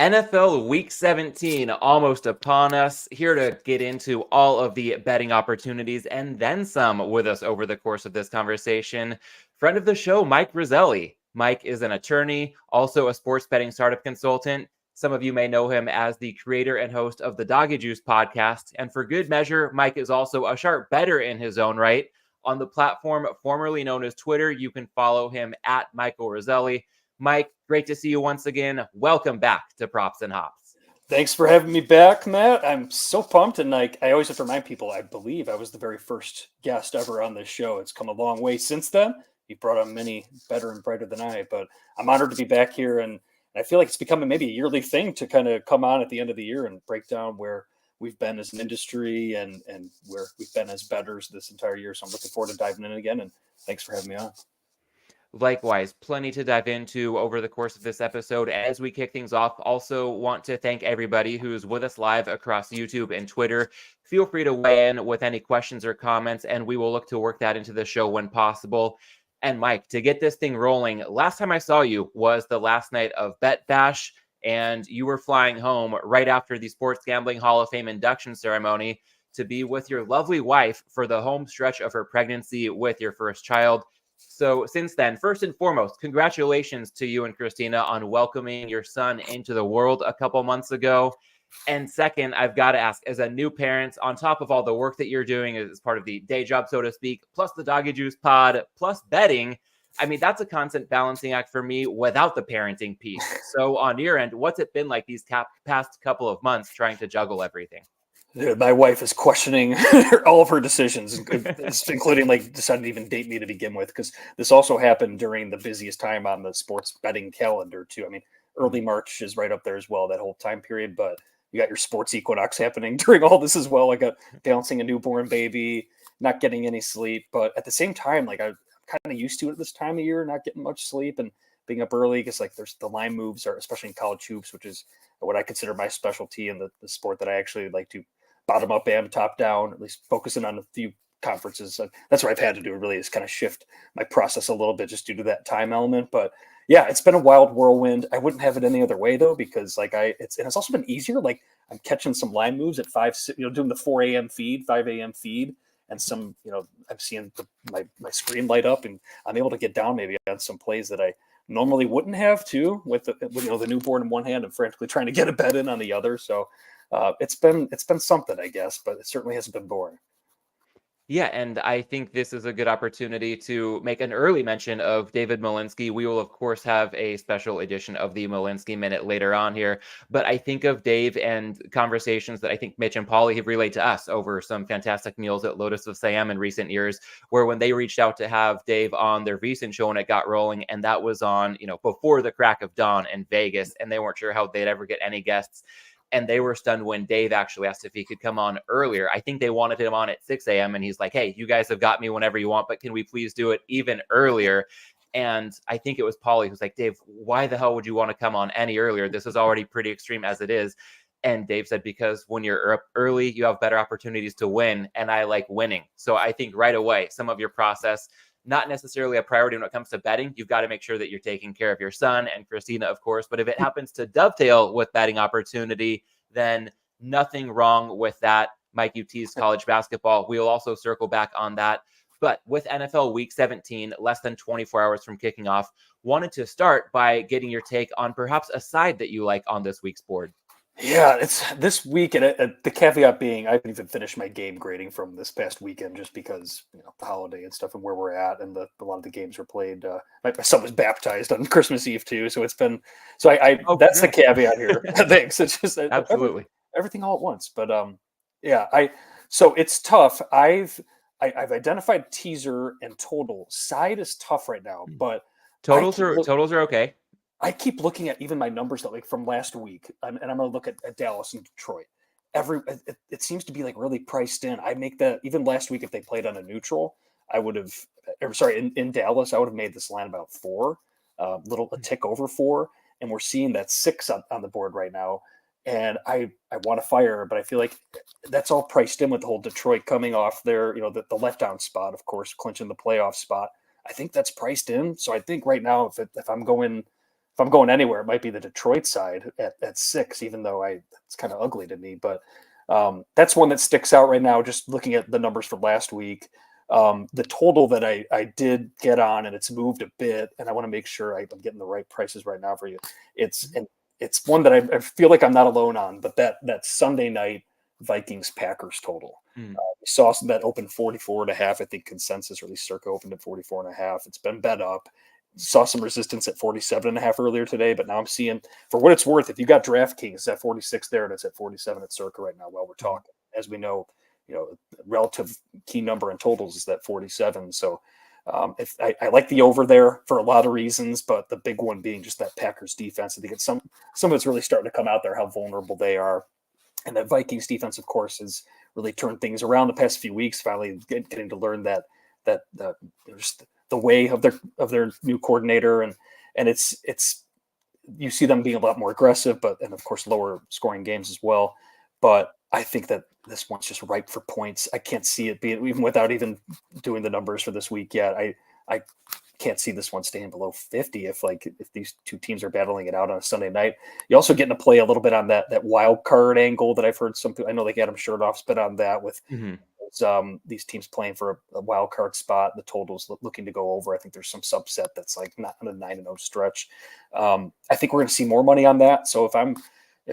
NFL Week 17 almost upon us. Here to get into all of the betting opportunities and then some with us over the course of this conversation. Friend of the show, Mike Roselli. Mike is an attorney, also a sports betting startup consultant. Some of you may know him as the creator and host of the Doggy Juice podcast. And for good measure, Mike is also a sharp bettor in his own right. On the platform formerly known as Twitter, you can follow him at Michael Roselli. Mike, great to see you once again. Welcome back to Props and Hops. Thanks for having me back, Matt. I'm so pumped. And I always have to remind people, I believe I was the very first guest ever on this show. It's come a long way since then. You've brought on many better and brighter than I, but I'm honored to be back here. And I feel like it's becoming maybe a yearly thing to kind of come on at the end of the year and break down where we've been as an industry and where we've been as bettors this entire year. So I'm looking forward to diving in again. And thanks for having me on. Likewise, plenty to dive into over the course of this episode. As we kick things off, also want to thank everybody who's with us live across YouTube and Twitter. Feel free to weigh in with any questions or comments, and we will look to work that into the show when possible. And Mike, to get this thing rolling, last time I saw you was the last night of Bet Bash, and you were flying home right after the Sports Gambling Hall of Fame induction ceremony to be with your lovely wife for the home stretch of her pregnancy with your first child. So since then, first and foremost, congratulations to you and Christina on welcoming your son into the world a couple months ago. And second, I've got to ask, as a new parent, on top of all the work that you're doing as part of the day job, so to speak, plus the Doggy Juice pod, plus betting, I mean, that's a constant balancing act for me without the parenting piece. So on your end, what's it been like these past couple of months trying to juggle everything? My wife is questioning all of her decisions, including like deciding to even date me to begin with, because this also happened during the busiest time on the sports betting calendar too. I mean, early March is right up there as well, that whole time period, but you got your sports equinox happening during all this as well. I got balancing a newborn baby, not getting any sleep, but at the same time, like I'm kind of used to it this time of year, not getting much sleep and being up early because like there's the line moves are, especially in college hoops, which is what I consider my specialty and the sport that I actually like to bottom up and top down, at least focusing on a few conferences. That's what I've had to do really is kind of shift my process a little bit just due to that time element. But yeah, it's been a wild whirlwind. I wouldn't have it any other way though, because like it's also been easier. Like I'm catching some line moves at 5, doing the 4 a.m. feed, 5 a.m. feed. And some, I'm seeing my screen light up and I'm able to get down maybe on some plays that I normally wouldn't have to with the newborn in one hand and frantically trying to get a bet in on the other. So it's been something, I guess, but it certainly hasn't been boring. Yeah, and I think this is a good opportunity to make an early mention of David Malinsky. We will, of course, have a special edition of the Malinsky Minute later on here. But I think of Dave and conversations that I think Mitch and Paulie have relayed to us over some fantastic meals at Lotus of Siam in recent years, where when they reached out to have Dave on their recent show and it got rolling, and that was on, before the crack of dawn in Vegas, and they weren't sure how they'd ever get any guests. And they were stunned when Dave actually asked if he could come on earlier. I think they wanted him on at 6 a.m. And he's like, hey, you guys have got me whenever you want, but can we please do it even earlier? And I think it was Paulie who's like, Dave, why the hell would you want to come on any earlier? This is already pretty extreme as it is. And Dave said, because when you're up early, you have better opportunities to win. And I like winning. So I think right away, some of your process, not necessarily a priority when it comes to betting. You've got to make sure that you're taking care of your son and Christina, of course. But if it happens to dovetail with betting opportunity, then nothing wrong with that. Mike, you teased college basketball. We'll also circle back on that. But with NFL Week 17, less than 24 hours from kicking off, wanted to start by getting your take on perhaps a side that you like on this week's board. Yeah, it's this week, and the caveat being I haven't even finished my game grading from this past weekend just because the holiday and stuff and where we're at, and a lot of the games were played. My son was baptized on Christmas Eve too, so it's been that's the caveat here. Thanks. It's just absolutely everything all at once, but so it's tough. I've identified teaser and total. Side is tough right now, but totals are okay. I keep looking at even my numbers that like from last week, and I'm going to look at Dallas and Detroit. It seems to be like really priced in. I make that even last week if they played on a neutral, I would have. In Dallas, I would have made this line about 4, a tick over 4, and we're seeing that 6 on the board right now. And I want to fire, but I feel like that's all priced in with the whole Detroit coming off there. The letdown spot, of course, clinching the playoff spot. I think that's priced in. So I think right now, if I'm going if I'm going anywhere, it might be the Detroit side at 6, even though it's kind of ugly to me. But that's one that sticks out right now. Just looking at the numbers from last week, the total that I did get on, and it's moved a bit, and I want to make sure I'm getting the right prices right now for you. It's one that I feel like I'm not alone on, but that Sunday night Vikings Packers total. We saw that open 44.5. I think consensus, or at least Circa, opened at 44.5. It's been bet up. Saw some resistance at 47.5 earlier today, but now I'm seeing, for what it's worth, if you got DraftKings, it's at 46 there, and it's at 47 at Circa right now while we're talking. As we know, relative key number in totals is that 47. So if I like the over there for a lot of reasons, but the big one being just that Packers defense. I think it's some of it's really starting to come out there, how vulnerable they are. And that Vikings defense, of course, has really turned things around the past few weeks, finally getting to learn that just the way of their new coordinator, and it's you see them being a lot more aggressive, and of course lower scoring games as well. But I think that this one's just ripe for points. I can't see it being, even without even doing the numbers for this week yet. I can't see this one staying below 50 if these two teams are battling it out on a Sunday night. You also getting to play a little bit on that wild card angle that I've heard something. I know like Adam Sherdoff's been on that with these teams playing for a wild card spot. The totals looking to go over. I think there's some subset that's like not on a 9-0 stretch. I think we're going to see more money on that. So if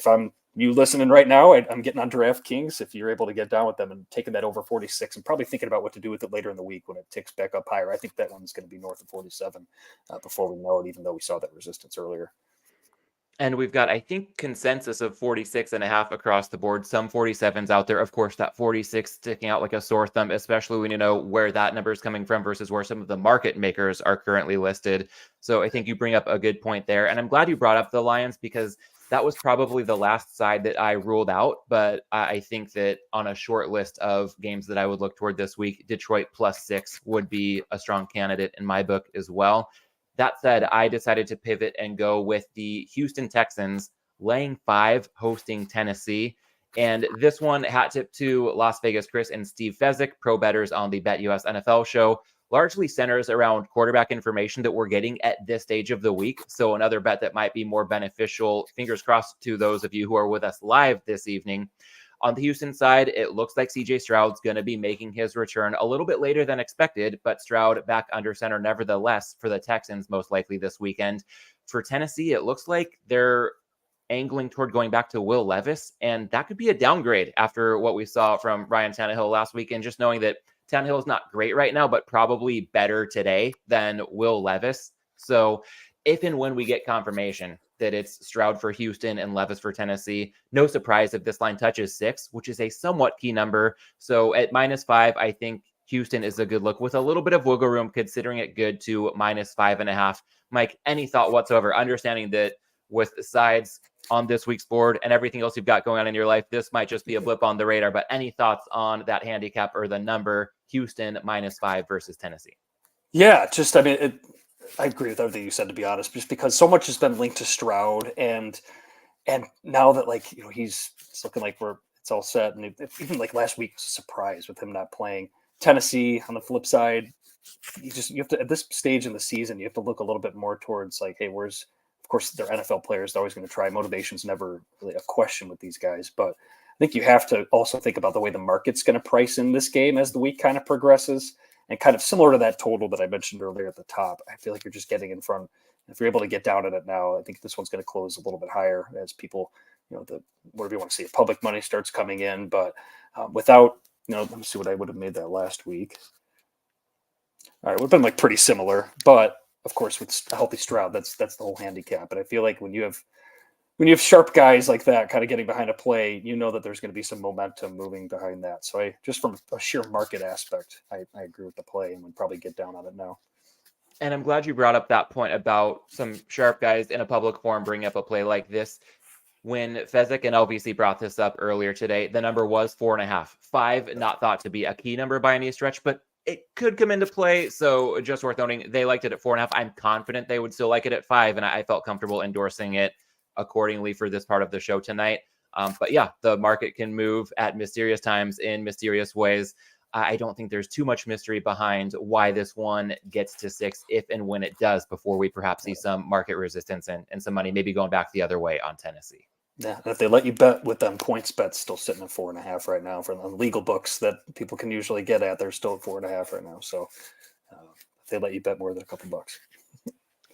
I'm you listening right now, I'm getting on DraftKings. If you're able to get down with them and taking that over 46, and probably thinking about what to do with it later in the week when it ticks back up higher. I think that one's going to be north of 47 before we know it, even though we saw that resistance earlier. And we've got, I think, consensus of 46.5 across the board. Some 47s out there. Of course, that 46 sticking out like a sore thumb, especially when you know where that number is coming from versus where some of the market makers are currently listed. So I think you bring up a good point there. And I'm glad you brought up the Lions, because that was probably the last side that I ruled out. But I think that on a short list of games that I would look toward this week, Detroit +6 would be a strong candidate in my book as well. That said, I decided to pivot and go with the Houston Texans laying 5 hosting Tennessee. And this one, hat tip to Las Vegas Chris and Steve Fezzik, pro bettors on the BetUS NFL show, largely centers around quarterback information that we're getting at this stage of the week. So another bet that might be more beneficial, fingers crossed, to those of you who are with us live this evening. On the Houston side, it looks like CJ Stroud's going to be making his return a little bit later than expected, but Stroud back under center nevertheless for the Texans, most likely this weekend. For Tennessee, it looks like they're angling toward going back to Will Levis, and that could be a downgrade after what we saw from Ryan Tannehill last week. And just knowing that Tannehill is not great right now, but probably better today than Will Levis. So if and when we get confirmation that it's Stroud for Houston and Levis for Tennessee, no surprise if this line touches 6, which is a somewhat key number. So at -5, I think Houston is a good look with a little bit of wiggle room, considering it good to -5.5. Mike, any thought whatsoever, understanding that with the sides on this week's board and everything else you've got going on in your life, this might just be a blip on the radar, but any thoughts on that handicap or the number Houston -5 versus Tennessee? Yeah, just, I mean, I agree with everything you said, to be honest, just because so much has been linked to Stroud, and now that it's looking like it's all set, and even like last week was a surprise with him not playing. Tennessee, on the flip side, you have to, at this stage in the season, you have to look a little bit more towards like, hey, of course they're NFL players, they're always going to try. Motivation's never really a question with these guys, but I think you have to also think about the way the market's going to price in this game as the week kind of progresses. And kind of similar to that total that I mentioned earlier at the top, I feel like you're just getting in front. If you're able to get down at it now, I think this one's going to close a little bit higher as people, whatever you want to see, public money starts coming in. But without, let me see what I would have made that last week. All right, it would have been like pretty similar. But of course, with a healthy Stroud, that's the whole handicap. But I feel like when you have sharp guys like that kind of getting behind a play, that there's going to be some momentum moving behind that. So just from a sheer market aspect, I agree with the play and would probably get down on it now. And I'm glad you brought up that point about some sharp guys in a public forum bringing up a play like this. When Fezzik and LVC brought this up earlier today, the number was 4.5. 5 not thought to be a key number by any stretch, but it could come into play. So just worth noting, they liked it at 4.5. I'm confident they would still like it at 5, and I felt comfortable endorsing it accordingly for this part of the show tonight. But yeah, the market can move at mysterious times in mysterious ways. I don't think there's too much mystery behind why this one gets to 6 if and when it does, before we perhaps see some market resistance and some money maybe going back the other way on Tennessee. Yeah, and if they let you bet with them, points bets still sitting at 4.5 right now for the legal books that people can usually get at. They're still at 4.5 right now. So if they let you bet more than a couple bucks.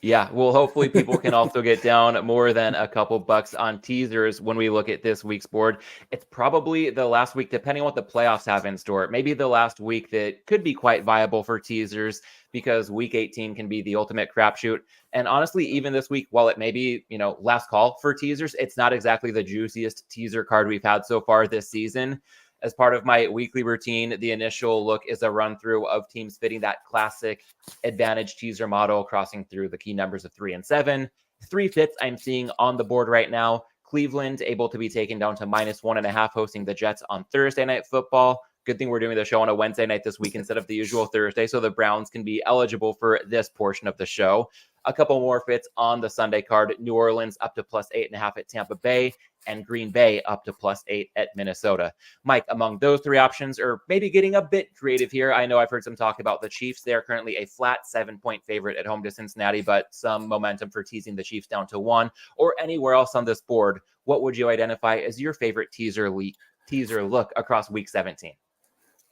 Yeah, well, hopefully people can also get down more than a couple bucks on teasers when we look at this week's board. It's probably the last week, depending on what the playoffs have in store, maybe the last week that could be quite viable for teasers, because week 18 can be the ultimate crapshoot. And honestly, even this week, while it may be, last call for teasers, it's not exactly the juiciest teaser card we've had so far this season. As part of my weekly routine, the initial look is a run through of teams fitting that classic advantage teaser model, crossing through the key numbers of 3 and 7. 3 fits I'm seeing on the board right now. Cleveland able to be taken down to -1.5, hosting the Jets on Thursday Night Football. Good thing we're doing the show on a Wednesday night this week instead of the usual Thursday, so the Browns can be eligible for this portion of the show. A couple more fits on the Sunday card. New Orleans up to +8.5 at Tampa Bay, and Green Bay up to +8 at Minnesota. Mike, among those 3 options, or maybe getting a bit creative here, I know I've heard some talk about the Chiefs. They're currently a flat 7-point favorite at home to Cincinnati, but some momentum for teasing the Chiefs down to 1, or anywhere else on this board. What would you identify as your favorite teaser look across week 17?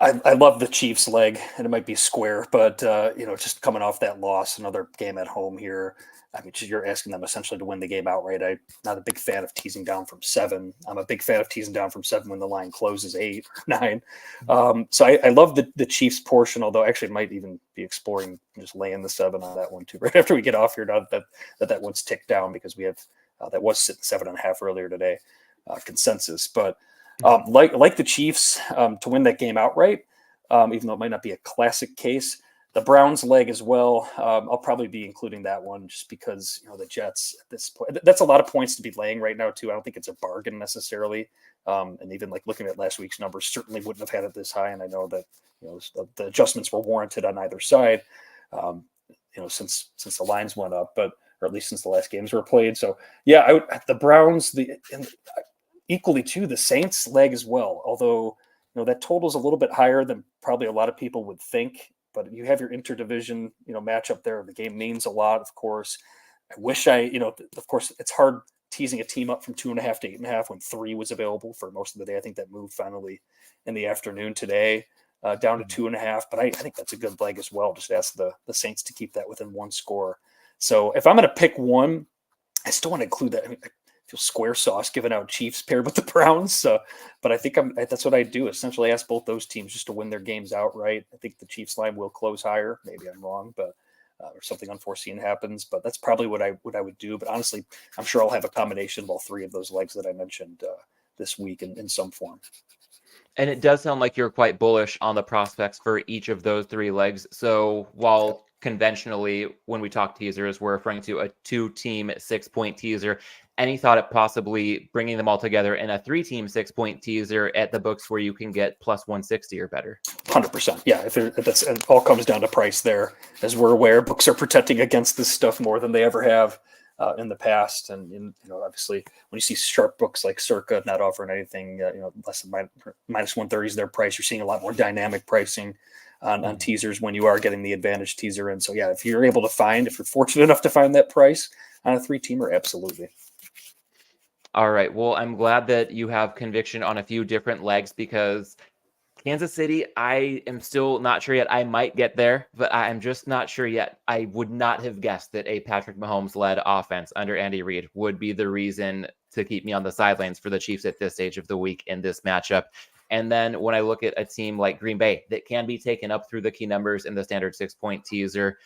I love the Chiefs leg, and it might be square, but just coming off that loss, another game at home here. I mean, you're asking them essentially to win the game outright. I'm not a big fan of teasing down from 7. I'm a big fan of teasing down from 7 when the line closes 8 or 9. So I love the Chiefs portion, although actually might even be exploring just laying the 7 on that one too. Right after we get off here, now that one's ticked down, because we have that was sitting 7.5 earlier today, consensus. But like the Chiefs to win that game outright, even though it might not be a classic case. The Browns leg as well. I'll probably be including that one just because the Jets at this point, that's a lot of points to be laying right now too. I don't think it's a bargain necessarily. And even like looking at last week's numbers, certainly wouldn't have had it this high. And I know that the adjustments were warranted on either side. Since the lines went up, or at least since the last games were played. So yeah, the Browns, equally too, the Saints leg as well. Although that total's a little bit higher than probably a lot of people would think. But you have your interdivision, matchup there. The game means a lot, of course. I wish of course, it's hard teasing a team up from 2.5 to 8.5 when 3 was available for most of the day. I think that moved finally in the afternoon today, down to 2.5. But I think that's a good leg as well. Just ask the Saints to keep that within 1 score. So if I'm going to pick one, I still want to include that. I mean, I feel square sauce giving out Chiefs paired with the Browns. But I think that's what I do. Essentially ask both those teams just to win their games outright. I think the Chiefs line will close higher. Maybe I'm wrong, but or something unforeseen happens. But that's probably what I would do. But honestly, I'm sure I'll have a combination of all 3 of those legs that I mentioned this week in some form. And it does sound like you're quite bullish on the prospects for each of those 3 legs. So while conventionally, when we talk teasers, we're referring to a 2-team 6-point teaser, any thought at possibly bringing them all together in a 3-team 6-point teaser at the books where you can get +160 or better? 100%. Yeah, if it all comes down to price there. As we're aware, books are protecting against this stuff more than they ever have in the past. And, obviously, when you see sharp books like Circa not offering anything, less than -130 is their price, you're seeing a lot more dynamic pricing on teasers when you are getting the advantage teaser in. So, yeah, if you're fortunate enough to find that price on a 3-teamer, absolutely. All right. Well, I'm glad that you have conviction on a few different legs, because Kansas City, I am still not sure yet. I might get there, but I'm just not sure yet. I would not have guessed that a Patrick Mahomes-led offense under Andy Reid would be the reason to keep me on the sidelines for the Chiefs at this stage of the week in this matchup. And then when I look at a team like Green Bay that can be taken up through the key numbers in the standard 6-point teaser,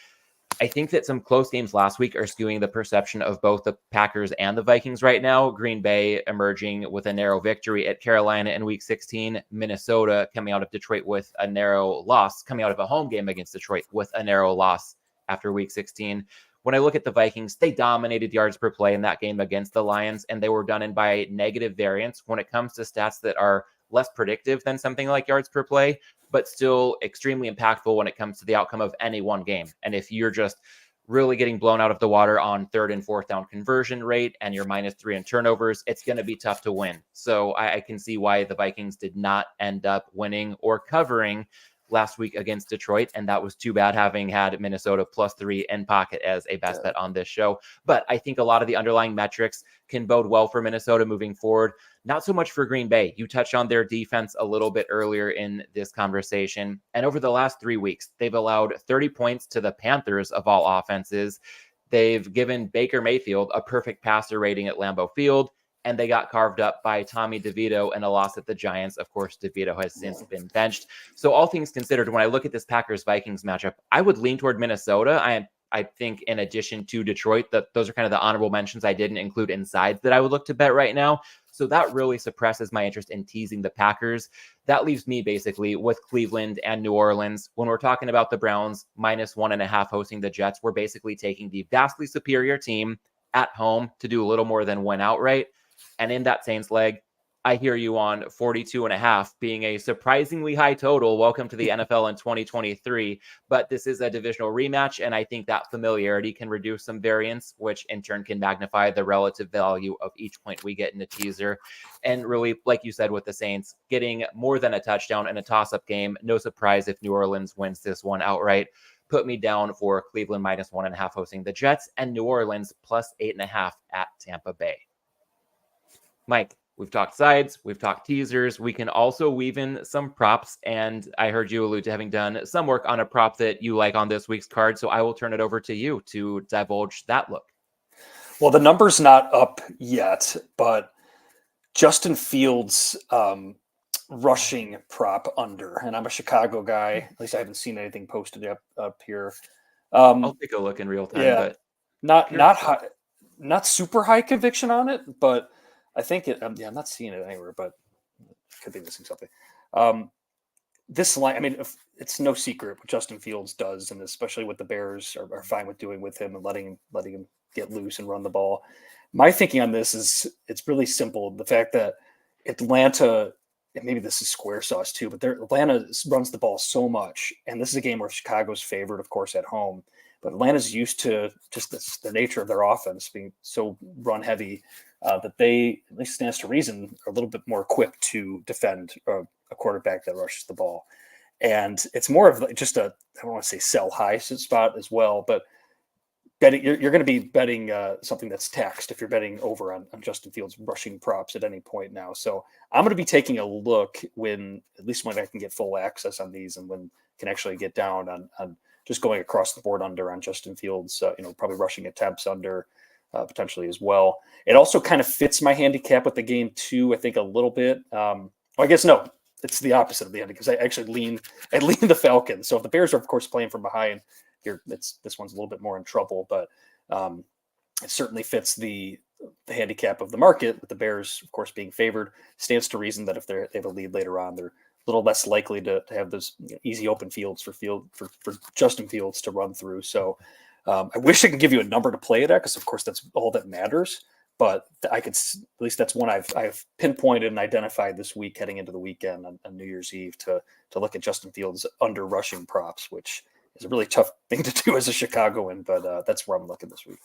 I think that some close games last week are skewing the perception of both the Packers and the Vikings right now. Green Bay emerging with a narrow victory at Carolina in week 16. Minnesota coming out of Detroit with a narrow loss, coming out of a home game against Detroit with a narrow loss after week 16. When I look at the Vikings, they dominated yards per play in that game against the Lions, and they were done in by negative variance when it comes to stats that are less predictive than something like yards per play, but still extremely impactful when it comes to the outcome of any one game. And if you're just really getting blown out of the water on 3rd and 4th down conversion rate and you're -3 in turnovers, it's going to be tough to win. So I can see why the Vikings did not end up winning or covering. last week against Detroit, and that was too bad, having had Minnesota +3 in pocket as a best bet on this show. But I think a lot of the underlying metrics can bode well for Minnesota moving forward. Not so much for Green Bay. You touched on their defense a little bit earlier in this conversation. And over the last 3 weeks, they've allowed 30 points to the Panthers of all offenses. They've given Baker Mayfield a perfect passer rating at Lambeau Field, and they got carved up by Tommy DeVito in a loss at the Giants. Of course, DeVito has since been benched. So all things considered, when I look at this Packers-Vikings matchup, I would lean toward Minnesota. I think in addition to Detroit, that those are kind of the honorable mentions I didn't include in sides that I would look to bet right now. So that really suppresses my interest in teasing the Packers. That leaves me basically with Cleveland and New Orleans. When we're talking about the Browns -1.5 hosting the Jets, we're basically taking the vastly superior team at home to do a little more than win outright. And in that Saints leg, I hear you on 42.5 being a surprisingly high total. Welcome to the NFL in 2023. But this is a divisional rematch, and I think that familiarity can reduce some variance, which in turn can magnify the relative value of each point we get in a teaser. And really, like you said, with the Saints getting more than a touchdown in a toss-up game, no surprise if New Orleans wins this one outright. Put me down for Cleveland -1.5 hosting the Jets and New Orleans +8.5 at Tampa Bay. Mike, we've talked sides, we've talked teasers. We can also weave in some props. And I heard you allude to having done some work on a prop that you like on this week's card. So I will turn it over to you to divulge that look. Well, the number's not up yet, but Justin Fields rushing prop under. And I'm a Chicago guy. At least I haven't seen anything posted up here. I'll take a look in real time. Yeah, but not super high conviction on it, but I think it. I'm not seeing it anywhere, but could be missing something. This line, I mean, it's no secret what Justin Fields does, and especially what the Bears are fine with doing with him and letting him get loose and run the ball. My thinking on this is it's really simple. The fact that Atlanta, and maybe this is square sauce too, but Atlanta runs the ball so much, and this is a game where Chicago's favored, of course, at home. But Atlanta's used to just the nature of their offense being so run heavy that they, at least stands to reason, are a little bit more equipped to defend a quarterback that rushes the ball. And it's more of just I don't want to say sell high spot as well, but betting you're going to be betting something that's taxed if you're betting over on Justin Fields rushing props at any point now. So I'm going to be taking a look when I can get full access on these and when can actually get down on just going across the board under on Justin Fields, probably rushing attempts under potentially as well. It also kind of fits my handicap with the game too, I think a little bit. I guess no, it's the opposite of the handicap because I actually lean the Falcons. So if the Bears are of course playing from behind, this one's a little bit more in trouble, but it certainly fits the handicap of the market with the Bears, of course, being favored. Stands to reason that if they have a lead later on, they're a little less likely to have those easy open fields for Justin Fields to run through. So I wish I could give you a number to play it at, because of course that's all that matters. But I could, at least that's one I've pinpointed and identified this week heading into the weekend on New Year's Eve to look at Justin Fields under rushing props, which is a really tough thing to do as a Chicagoan, but that's where I'm looking this week.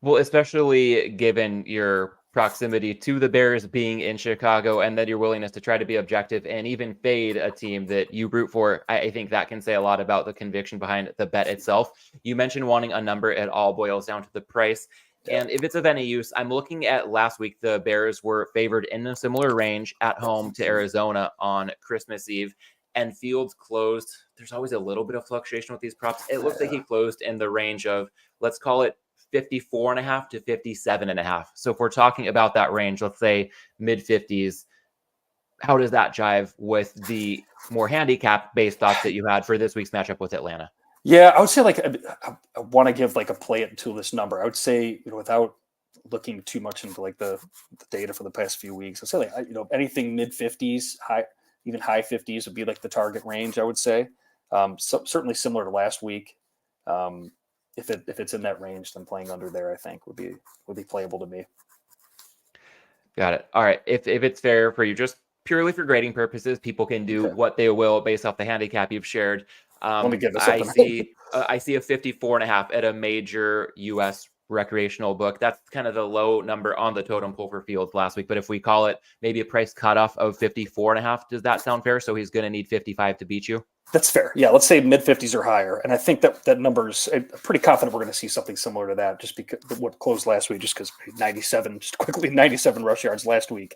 Well, especially given your proximity to the Bears being in Chicago and then your willingness to try to be objective and even fade a team that you root for, I think that can say a lot about the conviction behind the bet itself. You mentioned wanting a number. It all boils down to the price. And if it's of any use, I'm looking at last week. The Bears were favored in a similar range at home to Arizona on Christmas Eve, and Fields closed. There's always a little bit of fluctuation with these props. It looks like he closed in the range of, let's call it 54.5 to 57.5. So if we're talking about that range, let's say mid 50s, how does that jive with the more handicap based thoughts that you had for this week's matchup with Atlanta? Yeah, I would say I want to give a play it to this number. I would say, without looking too much into the data for the past few weeks, I'd say anything mid 50s, even high 50s would be the target range, I would say. Certainly similar to last week. If it's in that range, then playing under there, I think would be playable to me. Got it. All right. If it's fair for you, just purely for grading purposes, people can do what they will based off the handicap you've shared. Let me give this I see a 54.5 at a major U.S. recreational book. That's kind of the low number on the totem pole for Fields last week. But if we call it maybe a price cutoff of 54.5, does that sound fair? So he's going to need 55 to beat you. That's fair. Yeah, let's say mid 50s or higher. And I think that number's, I'm pretty confident we're going to see something similar to that, just because what closed last week, just because 97, just quickly 97 rush yards last week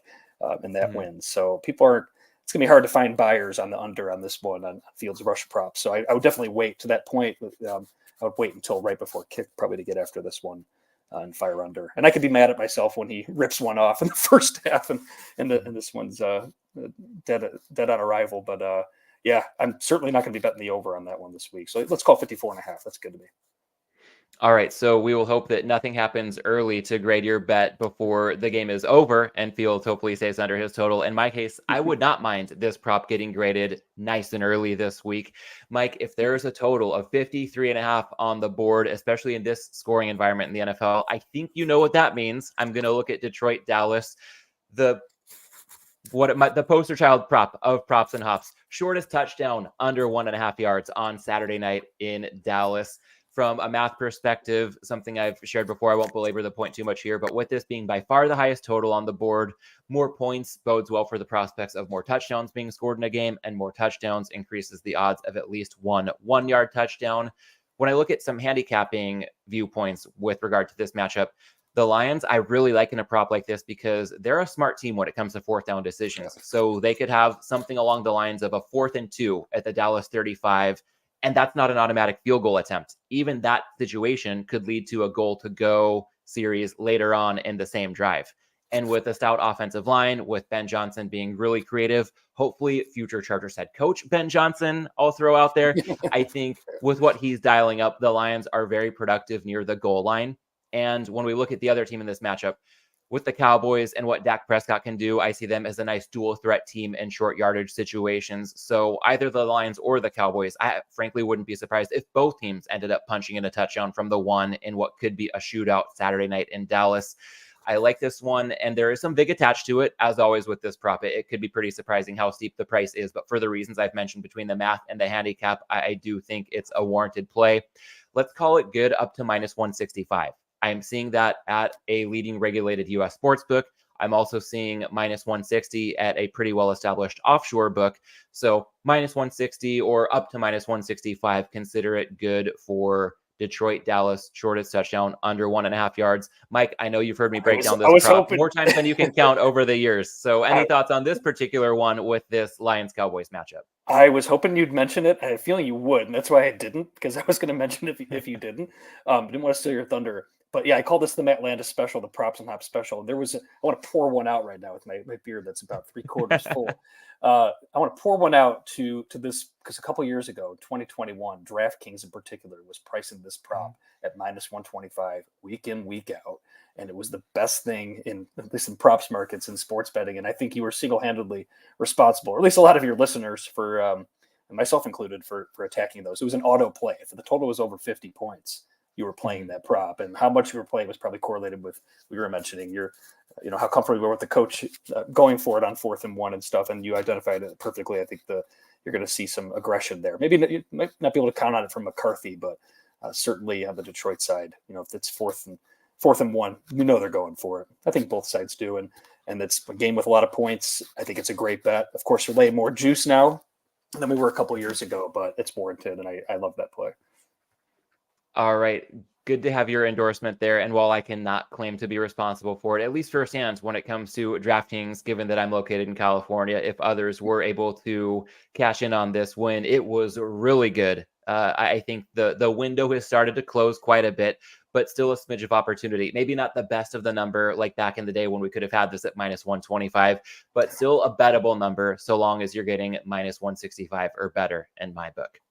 in that win. So it's going to be hard to find buyers on the under on this one on Fields rush props. So I would definitely wait to that point. I would wait until right before kick probably to get after this one and fire under. And I could be mad at myself when he rips one off in the first half and this one's dead on arrival. But yeah, I'm certainly not going to be betting the over on that one this week. So let's call 54.5. That's good to me. All right, so we will hope that nothing happens early to grade your bet before the game is over and Fields hopefully stays under his total. In my case, I would not mind this prop getting graded nice and early this week. Mike, if there is a total of 53.5 on the board, especially in this scoring environment in the NFL, I think you know what that means. I'm going to look at Detroit, Dallas, the poster child prop of props and hops. Shortest touchdown under 1.5 yards on Saturday night in Dallas. From a math perspective, something I've shared before, I won't belabor the point too much here, but with this being by far the highest total on the board, more points bodes well for the prospects of more touchdowns being scored in a game, and more touchdowns increases the odds of at least one 1-yard touchdown. When I look at some handicapping viewpoints with regard to this matchup, the Lions, I really like in a prop like this because they're a smart team when it comes to fourth down decisions. So they could have something along the lines of a 4th and 2 at the Dallas 35, and that's not an automatic field goal attempt. Even that situation could lead to a goal to go series later on in the same drive. And with a stout offensive line, with Ben Johnson being really creative, hopefully future Chargers head coach Ben Johnson, I'll throw out there. I think with what he's dialing up, the Lions are very productive near the goal line. And when we look at the other team in this matchup, with the Cowboys and what Dak Prescott can do, I see them as a nice dual threat team in short yardage situations. So either the Lions or the Cowboys, I frankly wouldn't be surprised if both teams ended up punching in a touchdown from the one in what could be a shootout Saturday night in Dallas. I like this one, and there is some vig attached to it. As always with this prop, it could be pretty surprising how steep the price is. But for the reasons I've mentioned between the math and the handicap, I do think it's a warranted play. Let's call it good up to minus 165. I'm seeing that at a leading regulated U.S. sports book. I'm also seeing minus 160 at a pretty well-established offshore book. So minus 160 or up to minus 165, consider it good for Detroit, Dallas, shortest touchdown under 1.5 yards. Mike, I know you've heard me break down this prop more times than you can count over the years. So any thoughts on this particular one with this Lions-Cowboys matchup? I was hoping you'd mention it. I had a feeling you would, and that's why I didn't, because I was going to mention it if you didn't. Didn't want to steal your thunder. But yeah, I call this the Matt Landis special, the props and hops special. I want to pour one out right now with my beard that's about 3/4 full. I want to pour one out to this because a couple years ago, 2021, DraftKings in particular was pricing this prop at minus 125 week in, week out. And it was the best thing at least in props markets and sports betting. And I think you were single-handedly responsible, or at least a lot of your listeners for, and myself included, for attacking those. It was an auto play. If the total was over 50 points, you were playing that prop, and how much you were playing was probably correlated with we were mentioning how comfortable you were with the coach going for it on 4th and 1 and stuff. And you identified it perfectly. I think you're going to see some aggression there. Maybe you might not be able to count on it from McCarthy, but certainly on the Detroit side, if it's 4th and 1, they're going for it. I think both sides do. And it's a game with a lot of points. I think it's a great bet. Of course, you're laying more juice now than we were a couple of years ago, but it's warranted. And I love that play. All right. Good to have your endorsement there. And while I cannot claim to be responsible for it, at least firsthand when it comes to DraftKings, given that I'm located in California, if others were able to cash in on this win, it was really good. I think the window has started to close quite a bit, but still a smidge of opportunity. Maybe not the best of the number like back in the day when we could have had this at minus 125, but still a bettable number so long as you're getting minus 165 or better in my book.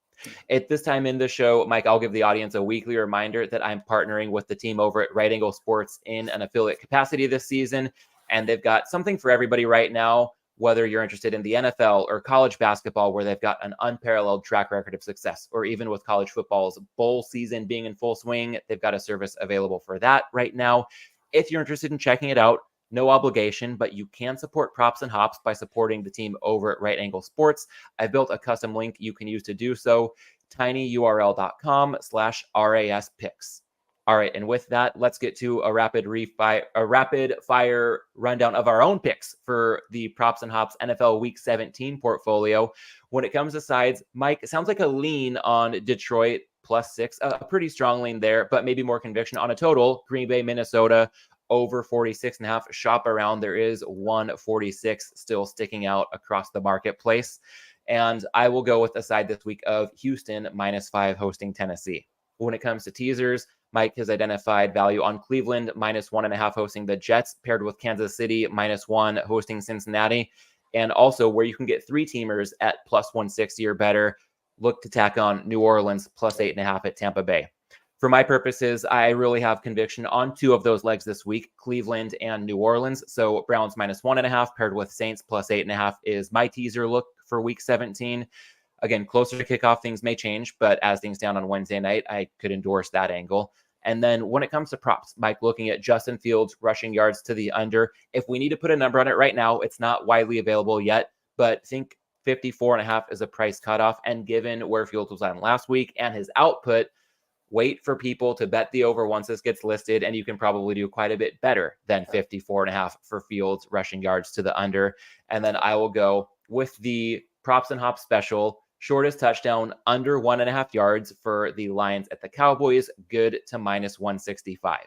At this time in the show, Mike, I'll give the audience a weekly reminder that I'm partnering with the team over at Right Angle Sports in an affiliate capacity this season, and they've got something for everybody right now, whether you're interested in the NFL or college basketball, where they've got an unparalleled track record of success, or even with college football's bowl season being in full swing, they've got a service available for that right now. If you're interested in checking it out, no obligation, but you can support Props and Hops by supporting the team over at Right Angle Sports. I've built a custom link you can use to do so, tinyurl.com/RAS picks. All right, and with that, let's get to a rapid fire rundown of our own picks for the Props and Hops NFL Week 17 portfolio. When it comes to sides, Mike, it sounds like a lean on Detroit +6, a pretty strong lean there, but maybe more conviction on a total. Green Bay, Minnesota over 46.5. Shop around. There is 146 still sticking out across the marketplace. And I will go with a side this week of Houston -5 hosting Tennessee. When it comes to teasers, Mike has identified value on Cleveland -1.5 hosting the Jets, paired with Kansas City -1 hosting Cincinnati. And also where you can get 3-teamers at +160 or better, look to tack on New Orleans +8.5 at Tampa Bay. For my purposes, I really have conviction on 2 of those legs this week, Cleveland and New Orleans. So Browns -1.5 paired with Saints +8.5 is my teaser look for week 17. Again, closer to kickoff, things may change, but as things stand on Wednesday night, I could endorse that angle. And then when it comes to props, Mike, looking at Justin Fields rushing yards to the under. If we need to put a number on it right now, it's not widely available yet, but think 54.5 is a price cutoff. And given where Fields was on last week and his output, wait for people to bet the over once this gets listed, and you can probably do quite a bit better than 54.5 for Fields rushing yards to the under. And then I will go with the Props and Hops special. Shortest touchdown under 1.5 yards for the Lions at the Cowboys, good to -165.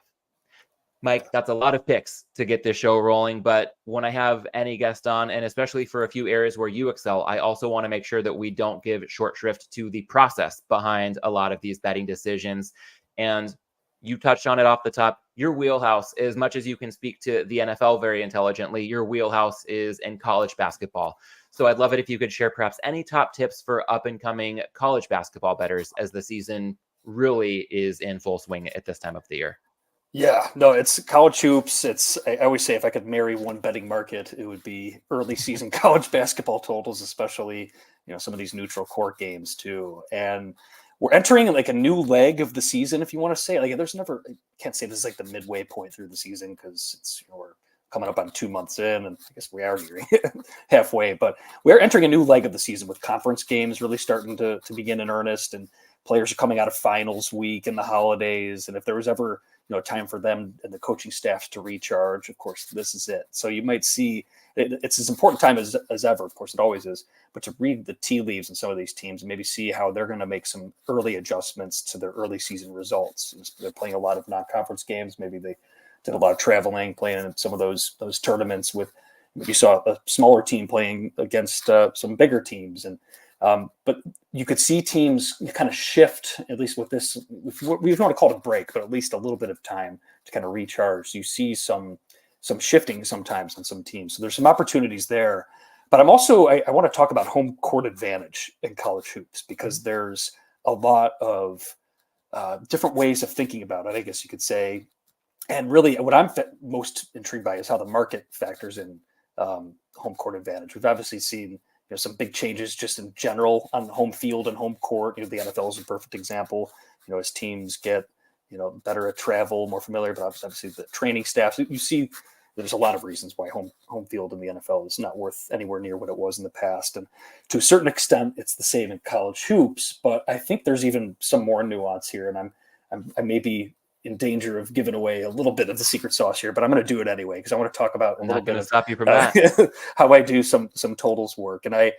Mike, that's a lot of picks to get this show rolling, but when I have any guest on, and especially for a few areas where you excel, I also want to make sure that we don't give short shrift to the process behind a lot of these betting decisions. And you touched on it off the top. Your wheelhouse, as much as you can speak to the NFL very intelligently, your wheelhouse is in college basketball. So I'd love it if you could share perhaps any top tips for up-and-coming college basketball bettors as the season really is in full swing at this time of the year. Yeah, no, it's college hoops. I always say if I could marry one betting market, it would be early season college basketball totals, especially, some of these neutral court games too. And we're entering like a new leg of the season, if you want to say. Like, I can't say this is like the midway point through the season because it's, we're coming up on 2 months in, and I guess we are nearing halfway. But we're entering a new leg of the season with conference games really starting to begin in earnest, and players are coming out of finals week and the holidays. And if there was ever time for them and the coaching staff to recharge, of course, this is it. So you might see it's as important time as ever. Of course, it always is. But to read the tea leaves in some of these teams and maybe see how they're going to make some early adjustments to their early season results. They're playing a lot of non-conference games. Maybe they did a lot of traveling, playing in some of those tournaments with. You saw a smaller team playing against some bigger teams, and but you could see teams kind of shift, at least with this. We don't want to call it a break, but at least a little bit of time to kind of recharge. You see some shifting sometimes on some teams. So there's some opportunities there. But I'm also I want to talk about home court advantage in college hoops because there's a lot of different ways of thinking about it, I guess you could say. And really, what I'm most intrigued by is how the market factors in home court advantage. We've obviously seen some big changes just in general on home field and home court. The NFL is a perfect example. As teams get better at travel, more familiar, but obviously the training staff. So you see, there's a lot of reasons why home field in the NFL is not worth anywhere near what it was in the past, and to a certain extent, it's the same in college hoops. But I think there's even some more nuance here, and I may be in danger of giving away a little bit of the secret sauce here, but I'm going to do it anyway because I want to talk about a little bit of stop you from that. How I do some totals work. And I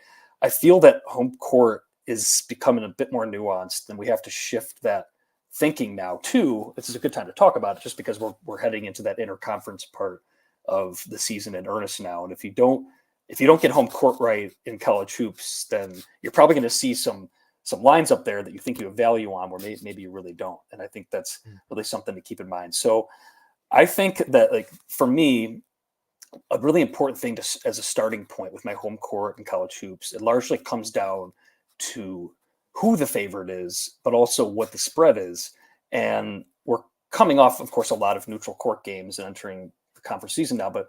feel that home court is becoming a bit more nuanced, and we have to shift that thinking now too. This is a good time to talk about it just because we're heading into that interconference part of the season in earnest now. And if you don't get home court right in college hoops, then you're probably going to see some lines up there that you think you have value on where maybe you really don't. And I think that's really something to keep in mind. So I think that, like, for me, a really important thing as a starting point with my home court and college hoops, it largely comes down to who the favorite is, but also what the spread is. And we're coming off, of course, a lot of neutral court games and entering the conference season now. But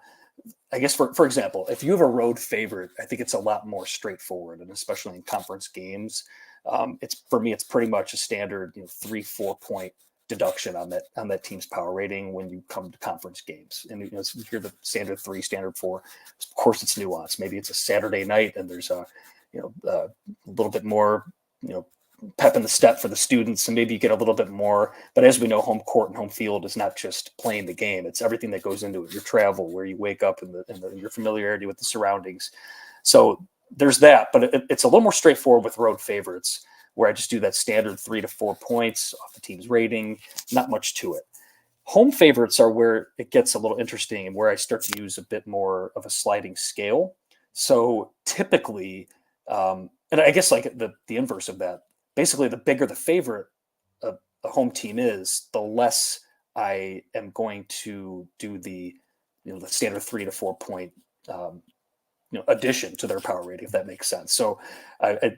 I guess, for example, if you have a road favorite, I think it's a lot more straightforward, and especially in conference games. For me, it's pretty much a standard 3-4 point deduction on that team's power rating when you come to conference games. And you hear the standard 3, standard 4. Of course, it's nuanced. Maybe it's a Saturday night and there's a little bit more pep in the step for the students, and maybe you get a little bit more. But as we know, home court and home field is not just playing the game; it's everything that goes into it. Your travel, where you wake up, and your familiarity with the surroundings. So there's that, but it's a little more straightforward with road favorites, where I just do that standard 3 to 4 points off the team's rating. Not much to it. Home favorites are where it gets a little interesting and where I start to use a bit more of a sliding scale. So typically, and I guess like the inverse of that, basically the bigger the favorite of the home team is, the less I am going to do the standard 3 to 4 point addition to their power rating, if that makes sense. So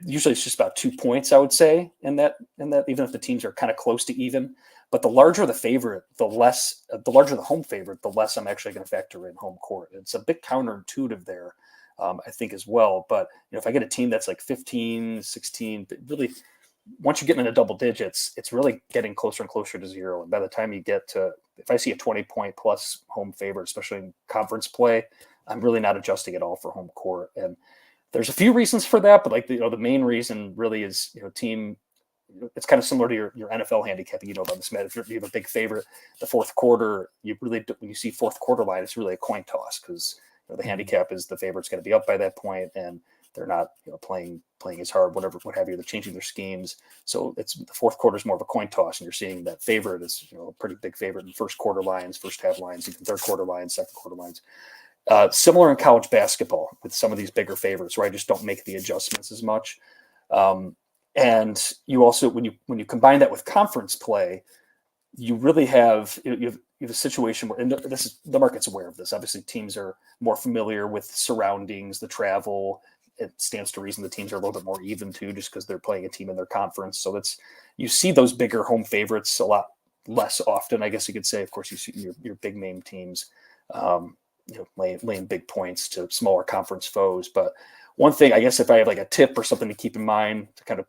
usually it's just about 2 points, I would say, in that, even if the teams are kind of close to even. But the larger the favorite, the larger the home favorite, the less I'm actually going to factor in home court. It's a bit counterintuitive there, I think, as well. But if I get a team that's like 15, 16, but really, once you get into double digits, it's really getting closer and closer to zero. And by the time you get to, if I see a 20-point plus home favorite, especially in conference play, I'm really not adjusting at all for home court. And there's a few reasons for that, but like the main reason really is team. It's kind of similar to your NFL handicapping. About this, Matt. If you have a big favorite, the fourth quarter, when you see fourth quarter line, it's really a coin toss because the handicap is the favorite's going to be up by that point, and they're not playing as hard, what have you. They're changing their schemes, so it's the fourth quarter is more of a coin toss, and you're seeing that favorite is a pretty big favorite in first quarter lines, first half lines, even third quarter lines, second quarter lines. Similar in college basketball with some of these bigger favorites, where I just don't make the adjustments as much. And you also, when you combine that with conference play, you really have a situation where, and the market's aware of this. Obviously, teams are more familiar with surroundings, the travel. It stands to reason the teams are a little bit more even too, just because they're playing a team in their conference. So you see those bigger home favorites a lot less often, I guess you could say. Of course, you see your big name teams, laying big points to smaller conference foes. But one thing, I guess, if I have like a tip or something to keep in mind to kind of